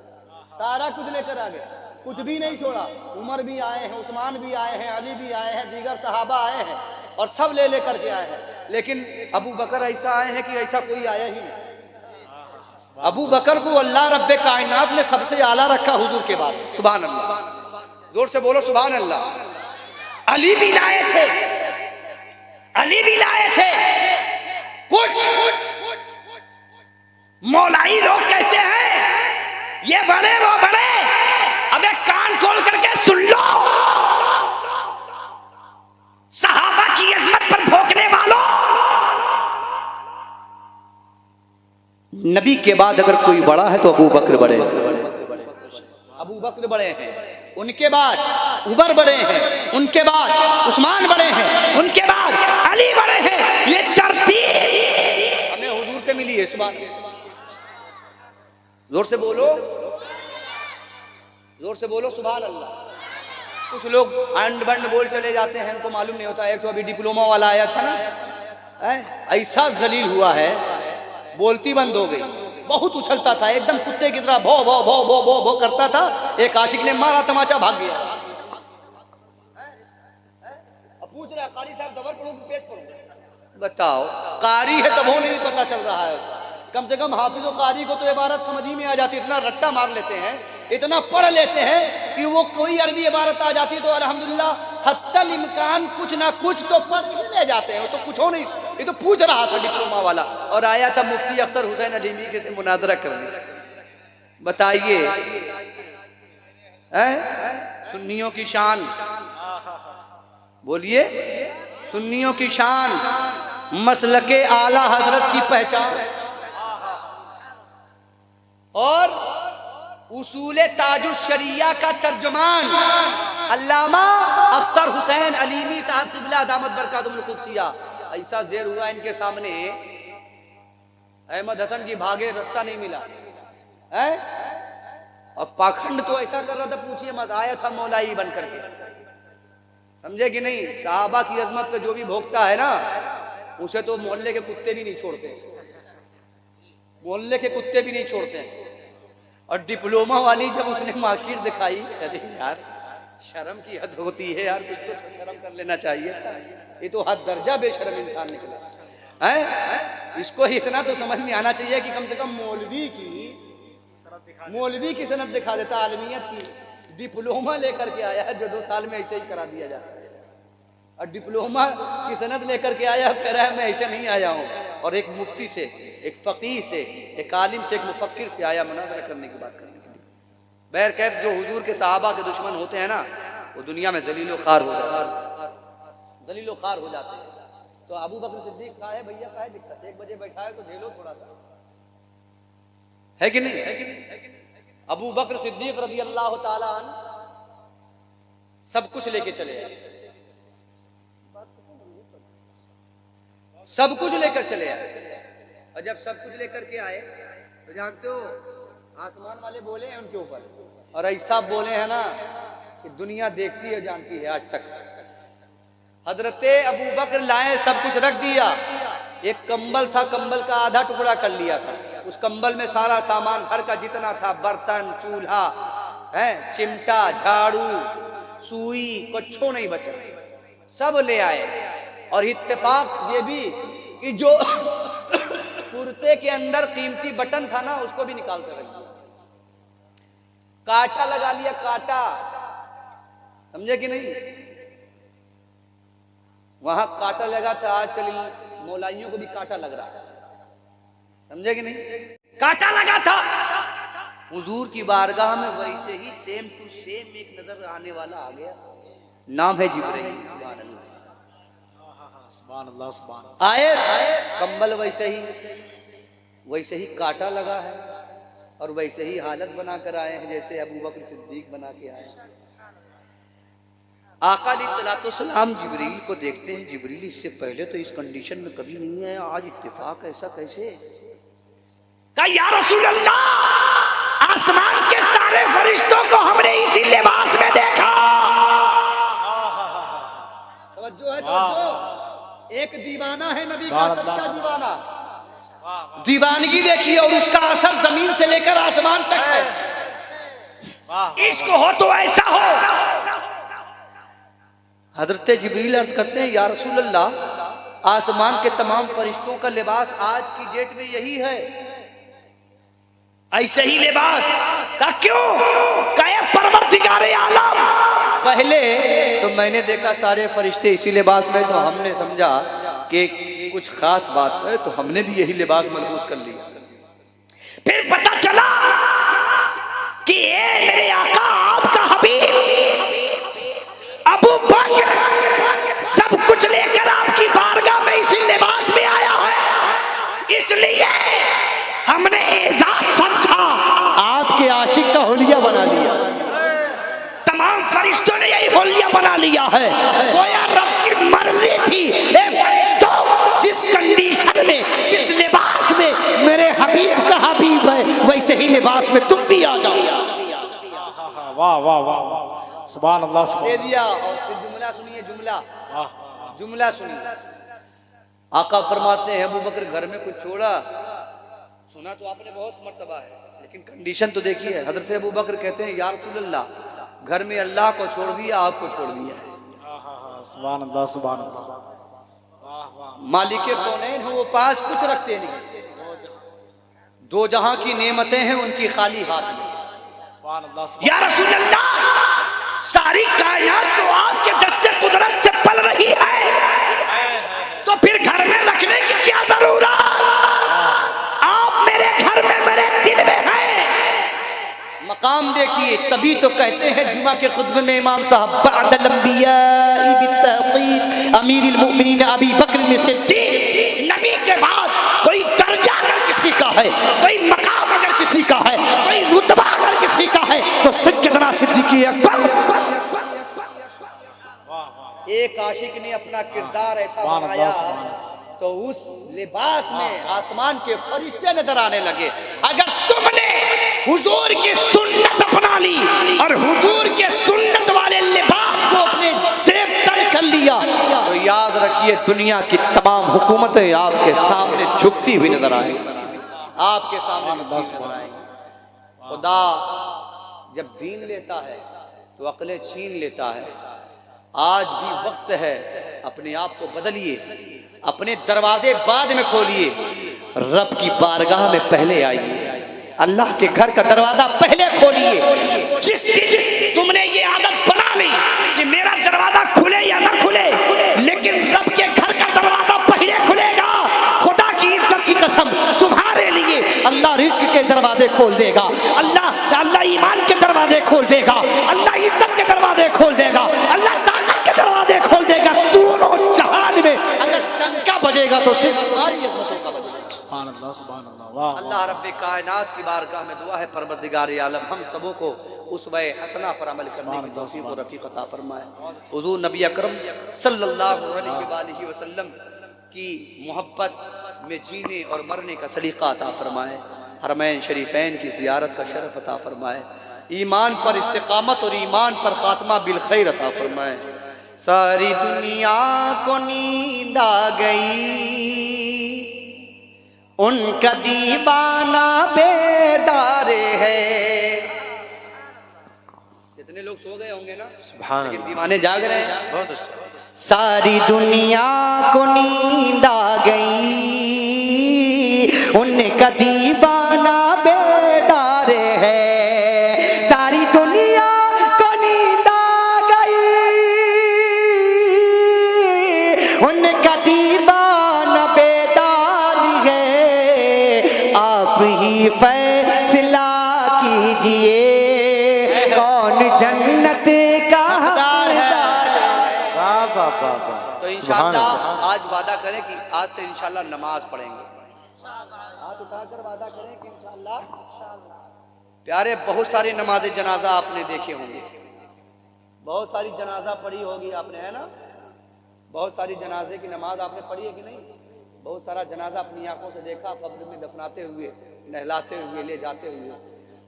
सारा कुछ लेकर आ गए, कुछ भी नहीं छोड़ा। उमर भी आए हैं, उस्मान भी आए हैं, अली भी आए हैं, दीगर सहाबा आए हैं, और सब ले लेकर के आए हैं। लेकिन अबू बकर ऐसा आए हैं कि ऐसा कोई आया ही नहीं। अबू बकर को अल्लाह रब्बे कायनात ने सबसे आला रखा हुजूर के बाद। सुभान अल्लाह, जोर से बोलो सुभान अल्लाह। अली भी लाए थे, अली भी लाए थे। कुछ मौलाई लोग कहते हैं ये बड़े वो बड़े, अबे कान खोल करके सुन लो, सहाबा की अजमत पर भोंकने वालों, नबी के बाद अगर कोई बड़ा है तो अबू बकर बड़े, अबू बकर बड़े हैं, उनके बाद उमर बड़े हैं, उनके बाद उस्मान बड़े हैं, उनके बाद अली बड़े हैं। ये तरतीब हमें हुजूर से मिली है। इस बात जोर से बोलो, जोर से बोलो सुभान अल्लाह। कुछ लोग अंड बंड बोल चले जाते हैं, उनको मालूम नहीं होता। एक तो अभी डिप्लोमा वाला आया था ना, ऐसा जलील हुआ है, बोलती बंद हो गई, बहुत उछलता था, एकदम कुत्ते की तरह भो भो भो भो भो भो करता था। एक आशिक ने मारा तमाचा, भाग गया। अब पूछ रहा कारी साहब दबर पढ़ूं पेट पढ़ूं? बताओ, कारी है तब वो नहीं पता चल रहा है। कम से कम हाफिज कारी को तो इबारत समझ ही में आ जाती, इतना रट्टा मार लेते हैं, इतना पढ़ लेते हैं कि वो कोई अरबी इबारत आ जाती तो अल्हम्दुलिल्लाह हत्तल इम्कान कुछ ना कुछ तो पढ़ ही ले जाते हैं। तो कुछ हो नहीं, ये तो पूछ रहा था डिप्लोमा वाला, और आया था मुफ्ती अख्तर हुसैन अलीमी के से मुनाजरा करने। बताइए सुन्नियों की शान, बोलिए सुन्नियों की शान, मसलके आला हजरत की पहचान और उसूले ताजुश शरिया का तर्जुमान अल्लामा अख्तर हुसैन अलीमी साहब क़िबला दामत बरकातुहुल कुद्सिया। ऐसा जेर हुआ इनके सामने, अहमद हसन की भागे रास्ता नहीं मिला है। और पाखंड तो ऐसा कर रहा था पूछिए मत, आया था मौलाई बन करके, समझे कि नहीं। साहबा की अजमत पे जो भी भोगता है ना, उसे तो मोहल्ले के कुत्ते भी नहीं छोड़ते, मोहल्ले के कुत्ते भी नहीं छोड़ते। और डिप्लोमा वाली जब उसने मार्कशीट दिखाई, अरे यार शर्म की हद होती है यार, कुछ तो शर्म कर लेना चाहिए। ये तो हद दर्जा बेशर्म इंसान निकला है। इसको इतना तो समझ में आना चाहिए कि कम से कम मौलवी की सनद दिखा देता, आलमियत की। डिप्लोमा लेकर के आया है जो 2 साल में ऐसे ही करा दिया जाता है, और डिप्लोमा की सनद लेकर के आया, कह रहा है मैं ऐसे नहीं आया हूँ। और एक मुफ्ती से, एक फकीह से, एक आलिम से, एक मुफक्किर से आया मुनाज़रा करने की बात करने के लिए। बैर कैफ जो हुजूर के सहाबा के दुश्मन होते हैं ना, वो दुनिया में जलीलो खार हो जाते हैं। तो अबू बकर सिद्दीक कहा है भैया का है दिक्कत, 1 बजे बैठा है तो झेलो थोड़ा सा, है कि नहीं, है कि नहीं। अबू बकर सिद्दीक रज़ी अल्लाह ताला अन्हु सब कुछ लेके चले आए, सब कुछ लेकर चले आए। और जब सब कुछ लेकर के आए तो जानते हो आसमान वाले बोले हैं उनके ऊपर, और ऐसा बोले हैं ना कि दुनिया देखती है जानती है आज तक। हजरते अबू बकर लाए, सब कुछ रख दिया। एक कंबल था, कंबल का आधा टुकड़ा कर लिया था, उस कंबल में सारा सामान घर का जितना था, बर्तन, चूल्हा है, चिमटा, झाड़ू, सुई, कुछ नहीं बचा, सब ले आए। और इत्तेफाक ये भी कि जो कुर्ते के अंदर कीमती बटन था ना, उसको भी निकाल कर रख दिया, कांटा लगा लिया, कांटा, समझे कि नहीं। वहां कांटा लगा था, आजकल मौलाइयों को भी कांटा लग रहा है, समझे कि नहीं, कांटा लगा था। हुजूर की बारगाह में वैसे ही सेम टू सेम एक नजर आने वाला आ गया, नाम है जिब्राइल। सुभान अल्लाह, सुभान अल्लाह। आए कंबल वैसे ही कांटा लगा है, और वैसे ही हालत बना कर आए हैं जैसे अबू बकर सिद्दीक बना के आए। आका अलैहिस्सलाम जिब्रील को देखते हैं, जिब्रील इससे पहले तो इस कंडीशन में कभी नहीं है, आज इत्तेफाक ऐसा कैसे। कहा या रसूल अल्लाह, आसमान के सारे फरिश्तों को हमने इसी लिबास में देखा। तवज्जो है, तवज्जो। एक दीवाना है नबी का, सच्चा दीवाना, दीवानगी देखिए, और उसका असर जमीन से लेकर आसमान तक है। इश्क हो तो ऐसा हो। हजरत जिब्रील अर्ज करते हैं या रसूल अल्लाह, आसमान के तमाम फरिश्तों का लिबास आज की डेट में यही है, ऐसे ही लिबास का क्यों, क्या परवरदिगारे आलम। पहले तो मैंने देखा सारे फरिश्ते इसी लिबास में, तो हमने समझा कि कुछ खास बात है, तो हमने भी यही लिबास मलबूस कर लिया। फिर पता चला कि ये मेरे आका आपका हबीब अबू बकर सब कुछ लेकर आपकी बारगाह में इसी लिबास में आया है, इसलिए हमने एजाज समझा, आपके आशिक का हुलिया बना लिया। तमाम फरिश्तों ने यही हुलिया बना लिया है, गोया रब की मर्जी थी। ए फरिश्तों, जिस कंडीशन में, जिस लिबास में मेरे हबीब का हबीब है, वैसे ही लिबास में तुम भी आ जाओ। वाह वाह वाह, सुभान अल्लाह। दे दिया। और फिर जुमला सुनिए, जुमला सुनिए। आका फरमाते हैं अबू बकर घर में कुछ छोड़ा, सुना तो आपने बहुत मर्तबा है, लेकिन कंडीशन तो देखिए। हजरत अबू बकर कहते हैं या रसूल अल्लाह, घर में अल्लाह को छोड़ दिया, आपको छोड़ दिया है। सुभान अल्लाह, सुभान अल्लाह। मालिक कौनैन हो, वो पास कुछ रखते नहीं, दो जहां की नेमतें हैं उनकी खाली हाथ में। सुभान अल्लाह, सुभान या रसूल अल्लाह, सारी कायनात तो आपके दस्ते कुदरत से पल रही है, तो फिर घर में रखने की क्या जरूरत? आप मेरे घर में, मेरे दिल में हैं। मकाम देखिए, तभी तो कहते हैं जुमा के खुतबे में इमाम साहब, बअदल अंबिया बित्तक़ीद अमीरुल मोमिनीन अबी बकर सिद्दीक़, नबी के बाद कोई दर्जा अगर किसी का है, कोई मकाम अगर किसी का है, कोई रुतबा अगर किसी का है, तो सैयदना सिद्दीक़ अकबर। एक आशिक ने अपना किरदार ऐसा सुभान बनाया अल्लाह, सुभान अल्लाह। तो उस लिबास में आसमान के फरिश्ते नजर आने लगे। अगर तुमने हुजूर की सुन्नत अपना ली और हुजूर के सुन्नत वाले लिबास को अपने जेब तर कर लिया, तो याद रखिए दुनिया की तमाम हुकूमतें आपके सामने झुकती हुई नजर आएंगी, आपके सामने झुकती नजर आएंगी। खुदा जब दीन लेता है तो अक्लें छीन लेता है। आज भी वक्त है, अपने आप को बदलिए, अपने दरवाजे बाद में खोलिए, रब की बारगाह में पहले आइए, अल्लाह के घर का दरवाजा पहले खोलिए। जिस दिन तुमने ये आदत बना ली कि मेरा दरवाजा खुले या ना खुले, लेकिन रब के घर का दरवाजा पहले खुलेगा, खुदा की इज्जत की कसम तुम्हारे लिए अल्लाह रिस्क के दरवाजे खोल देगा, अल्लाह ईमान के दरवाजे खोल देगा, अल्लाह इज्जत के दरवाजे खोल देगा, अल्लाह ताकत के दरवाजे खोल देगा। दोनों जहान में अगर टंका बजेगा तो सिर्फ हमारी अज़मतों का बजेगा। सुभान अल्लाह, सुभान अल्लाह, वाह अल्लाह रब्बे कायनात की बारगाह में दुआ है, परवरदिगार आलम हम सबों को उसवे हसना पर अमल करने की तौफीक और रफ़ीक अता फरमाए। हुज़ूर नबी अकरम सल्लल्लाहु अलैहि वसल्लम की मोहब्बत में जीने और मरने का सलीका अता फरमाए। हरमैन शरीफैन की ज़ियारत का शरफ अता फरमाए। ईमान पर इस्तिकामत और ईमान पर खात्मा बिल खैर अता फरमाए। सारी दुनिया को नींद आ गई, उनका दीवाना बेदार है। कितने लोग सो गए होंगे ना, लेकिन दीवाने जाग रहे हैं। बहुत अच्छा। सारी दुनिया को नींद आ गई, उनका दीवाना बेदार है। सारी दुनिया को नींद आ गई, उनका दीवाना बेदार है। आप ही फैसला कीजिए, कौन जन्नत का हकदार है। तो इंशाअल्लाह आज वादा करें कि आज से इंशाअल्लाह नमाज पढ़ेंगे। हाथ उठाकर वादा करें कि इंशाअल्लाह। प्यारे, बहुत सारी नमाज जनाजा आपने देखे होंगे, बहुत सारी जनाजा पढ़ी होगी आपने, है ना? बहुत सारी जनाजे की नमाज आपने पढ़ी है कि नहीं? बहुत सारा जनाजा अपनी आंखों से देखा, कब्र में दफनाते हुए, नहलाते हुए, ले जाते हुए।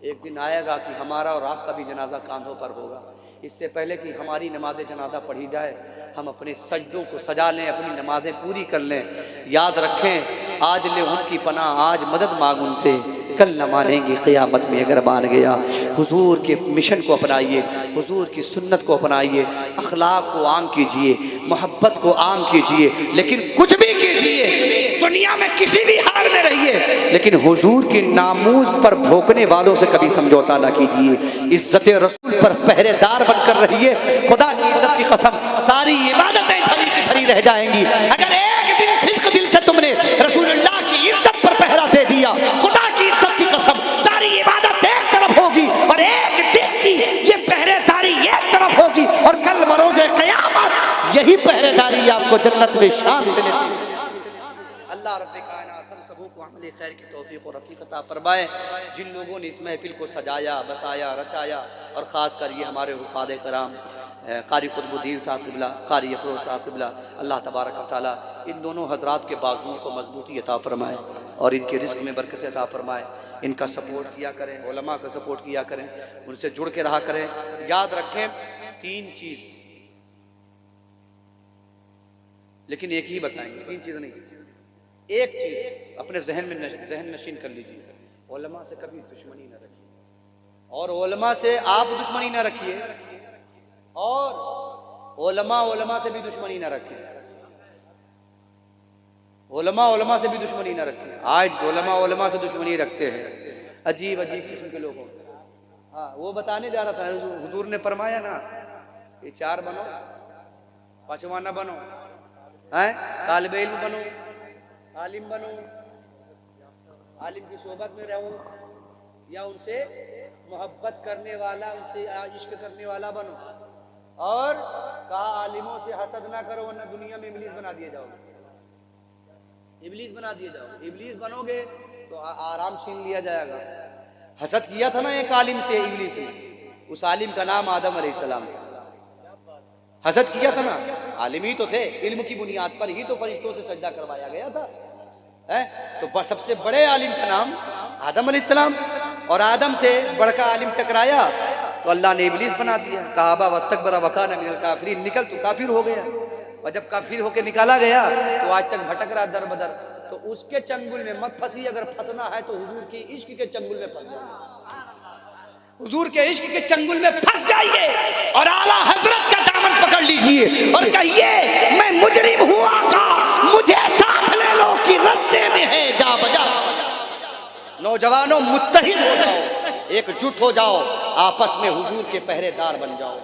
एक दिन आएगा कि हमारा और आपका भी जनाजा कांधों पर होगा। इससे पहले कि हमारी नमाज जनाजा पढ़ी जाए, हम अपने सजदों को सजा लें, अपनी नमाजें पूरी कर लें। याद रखें, आज ले उनकी पनाह, आज मदद मांग उनसे, कल न मानेंगे क़यामत में अगर मान गया। हुजूर के मिशन को अपनाइए, हुजूर की सुन्नत को अपनाइए, अखलाक को आम कीजिए, मोहब्बत को आम कीजिए। लेकिन कुछ भी कीजिए, दुनिया में किसी भी हाल में रहिए, लेकिन हुजूर के नामूस पर भोंकने वालों से कभी समझौता ना कीजिए। इज्जत रसूल पर पहरेदार बनकर रहिए। खुदा की इज्जत की कसम, सारी इबादतें धरी की धरी रह जाएंगी अगर एक दिन सिर्फ दिल से तुमने रसूलुल्लाह की इज्जत पर पहरा दे दिया। खुदा की इज्जत की कसम, सारी इबादत एक तरफ होगी और एक दिन की ये पहरेदारी एक तरफ होगी, और कल बरोज़े क़यामत यही पहरेदारी आपको जन्नत में शान से लेती है। अल्लाह रब्बे कायनात हम सबों को अमल खैर की तौफीक और रफ़ीक अता फरमाए। जिन लोगों ने इस महफिल को सजाया, बसाया, रचाया, और ख़ास कर ये हमारे हुफ़ाद कराम कारी कुतुबुद्दीन साहब क़िबला, कारी अफरोज़ साहब क़िबला, अल्लाह तबारक व तआला इन दोनों हज़रात के बाजुओं को मजबूती अता फरमाए और इनके रिज़्क़ में बरकत अता फरमाए। इनका सपोर्ट किया करें, उलमा का सपोर्ट किया करें, उनसे जुड़ के रहा करें। याद रखें, 3 चीज़, लेकिन एक ही बताएंगे, 3 चीज़ नहीं। एक चीज़ अपने जहन नशीन कर लीजिए, उलमा से कभी दुश्मनी न रखिए, और उलमा से आप दुश्मनी न रखिए, और उलमा से भी दुश्मनी न रखें। उलमा से भी दुश्मनी ना रखें। आज उलमा से दुश्मनी रखते हैं, अजीब अजीब किस्म के लोगों। हाँ, वो बताने जा रहा था, हुजूर ने फरमाया ना, ये 4 बनो, 5वां ना बनो, हैं? तालिबे इल्म बनो, आलिम बनो, आलिम की सोबत में रहो, या उनसे मोहब्बत करने वाला, उनसे इश्क करने वाला बनो। और कहा आलिमों से हसद ना करो, वरना दुनिया में इब्लीस बना दिए जाओगे, इब्लीस बना दिए जाओगे। इब्लीस बनोगे तो आराम छीन लिया जाएगा। हसद किया था ना एक आलिम से इब्लीस ने, उस आलिम का नाम आदम अलैहिस्सलाम था। हसद किया था ना, आलिम ही तो थे, इल्म की बुनियाद पर ही तो फरिश्तों से सजदा करवाया गया था, है? तो सबसे बड़े आलिम का नाम आदम अलैहिस्सलाम, और आदम से बड़का आलिम टकराया तो अल्लाह ने इब्लीस बना दिया। कहा वस्तकबरा वकाना मिनल काफिरीन, निकल तू काफिर हो गया। और जब काफिर होके निकाला गया तो आज तक भटक रहा दर बदर। तो उसके चंगुल में मत फंसी, अगर फंसना है तो हुजूर की इश्क के चंगुल में फंस जाइए, हुजूर के इश्क के चंगुल में फंस जाइए और आला हजरत का दामन पकड़ लीजिए और कहिए मैं मुजरिम हूँ आका, मुझे साथ ले लो कि रास्ते में है जा बजा। नौजवानों मुत्तहिद हो जाओ, एकजुट हो जाओ, आपस में हुजूर के पहरेदार बन जाओ।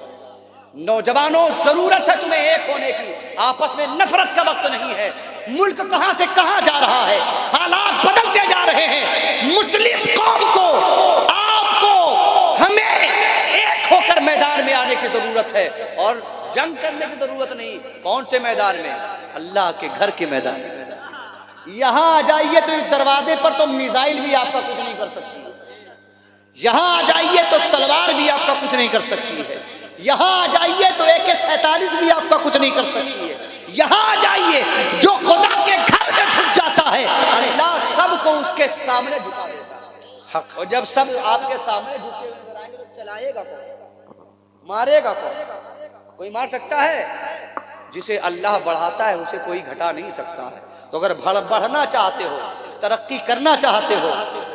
नौजवानों जरूरत है तुम्हें एक होने की, आपस में नफरत का वक्त नहीं है। मुल्क कहां से कहां जा रहा है, हालात बदलते जा रहे हैं। मुस्लिम कौम को, आपको, हमें एक होकर मैदान में आने की जरूरत है और जंग करने की जरूरत नहीं। कौन से मैदान में? अल्लाह के घर के मैदान में। यहां आ जाइए तो इस दरवाजे पर तो मिसाइल भी आपका कुछ नहीं कर सकती, यहां आ जाइए तो तलवार भी आपका कुछ नहीं कर सकती है, यहां आ जाइए तो AK-47 भी आपका कुछ नहीं कर सकती है। यहां आ जाइए, जो खुदा के घर में झुक जाता है अल्लाह सबको उसके सामने झुका देता है। हक। और जब सब आपके सामने झुके हुए नजर आएंगे तो चलाएगा कौन, मारेगा कौन? कोई मार सकता है? जिसे अल्लाह बढ़ाता है उसे कोई घटा नहीं सकता है। तो अगर बढ़ना चाहते हो, तरक्की करना चाहते हो,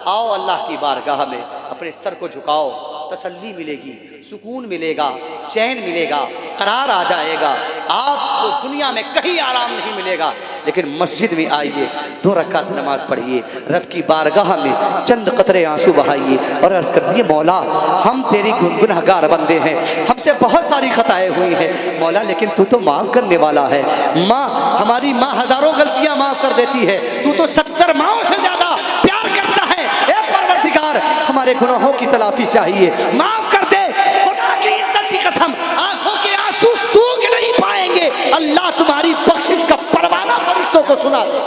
आओ अल्लाह की बारगाह में अपने सर को झुकाओ, तसल्ली मिलेगी, सुकून मिलेगा, चैन मिलेगा, करार आ जाएगा। आपको दुनिया में कहीं आराम नहीं मिलेगा। लेकिन मस्जिद में आइए, 2 रकात नमाज पढ़िए, रब की बारगाह में चंद कतरे आंसू बहाइए और अर्ज कर दिए मौला हम तेरी गुनहगार बंदे हैं, हमसे बहुत सारी खताएं हुई हैं मौला, लेकिन तू तो माफ करने वाला है। माँ, हमारी माँ हजारों गलतियां माफ कर देती है, तू तो 70 माओं से ज्यादा प्यार करता है। ए परवरदिगार, हमारे गुनाहों की तलाफी चाहिए, माफ कर दे। खुदा की इज्जत की कसम, आंखों के आंसू सूख नहीं पाएंगे। अल्लाह तुम्हारी बख्शिश का परवाना फरिश्तों को सुना दे।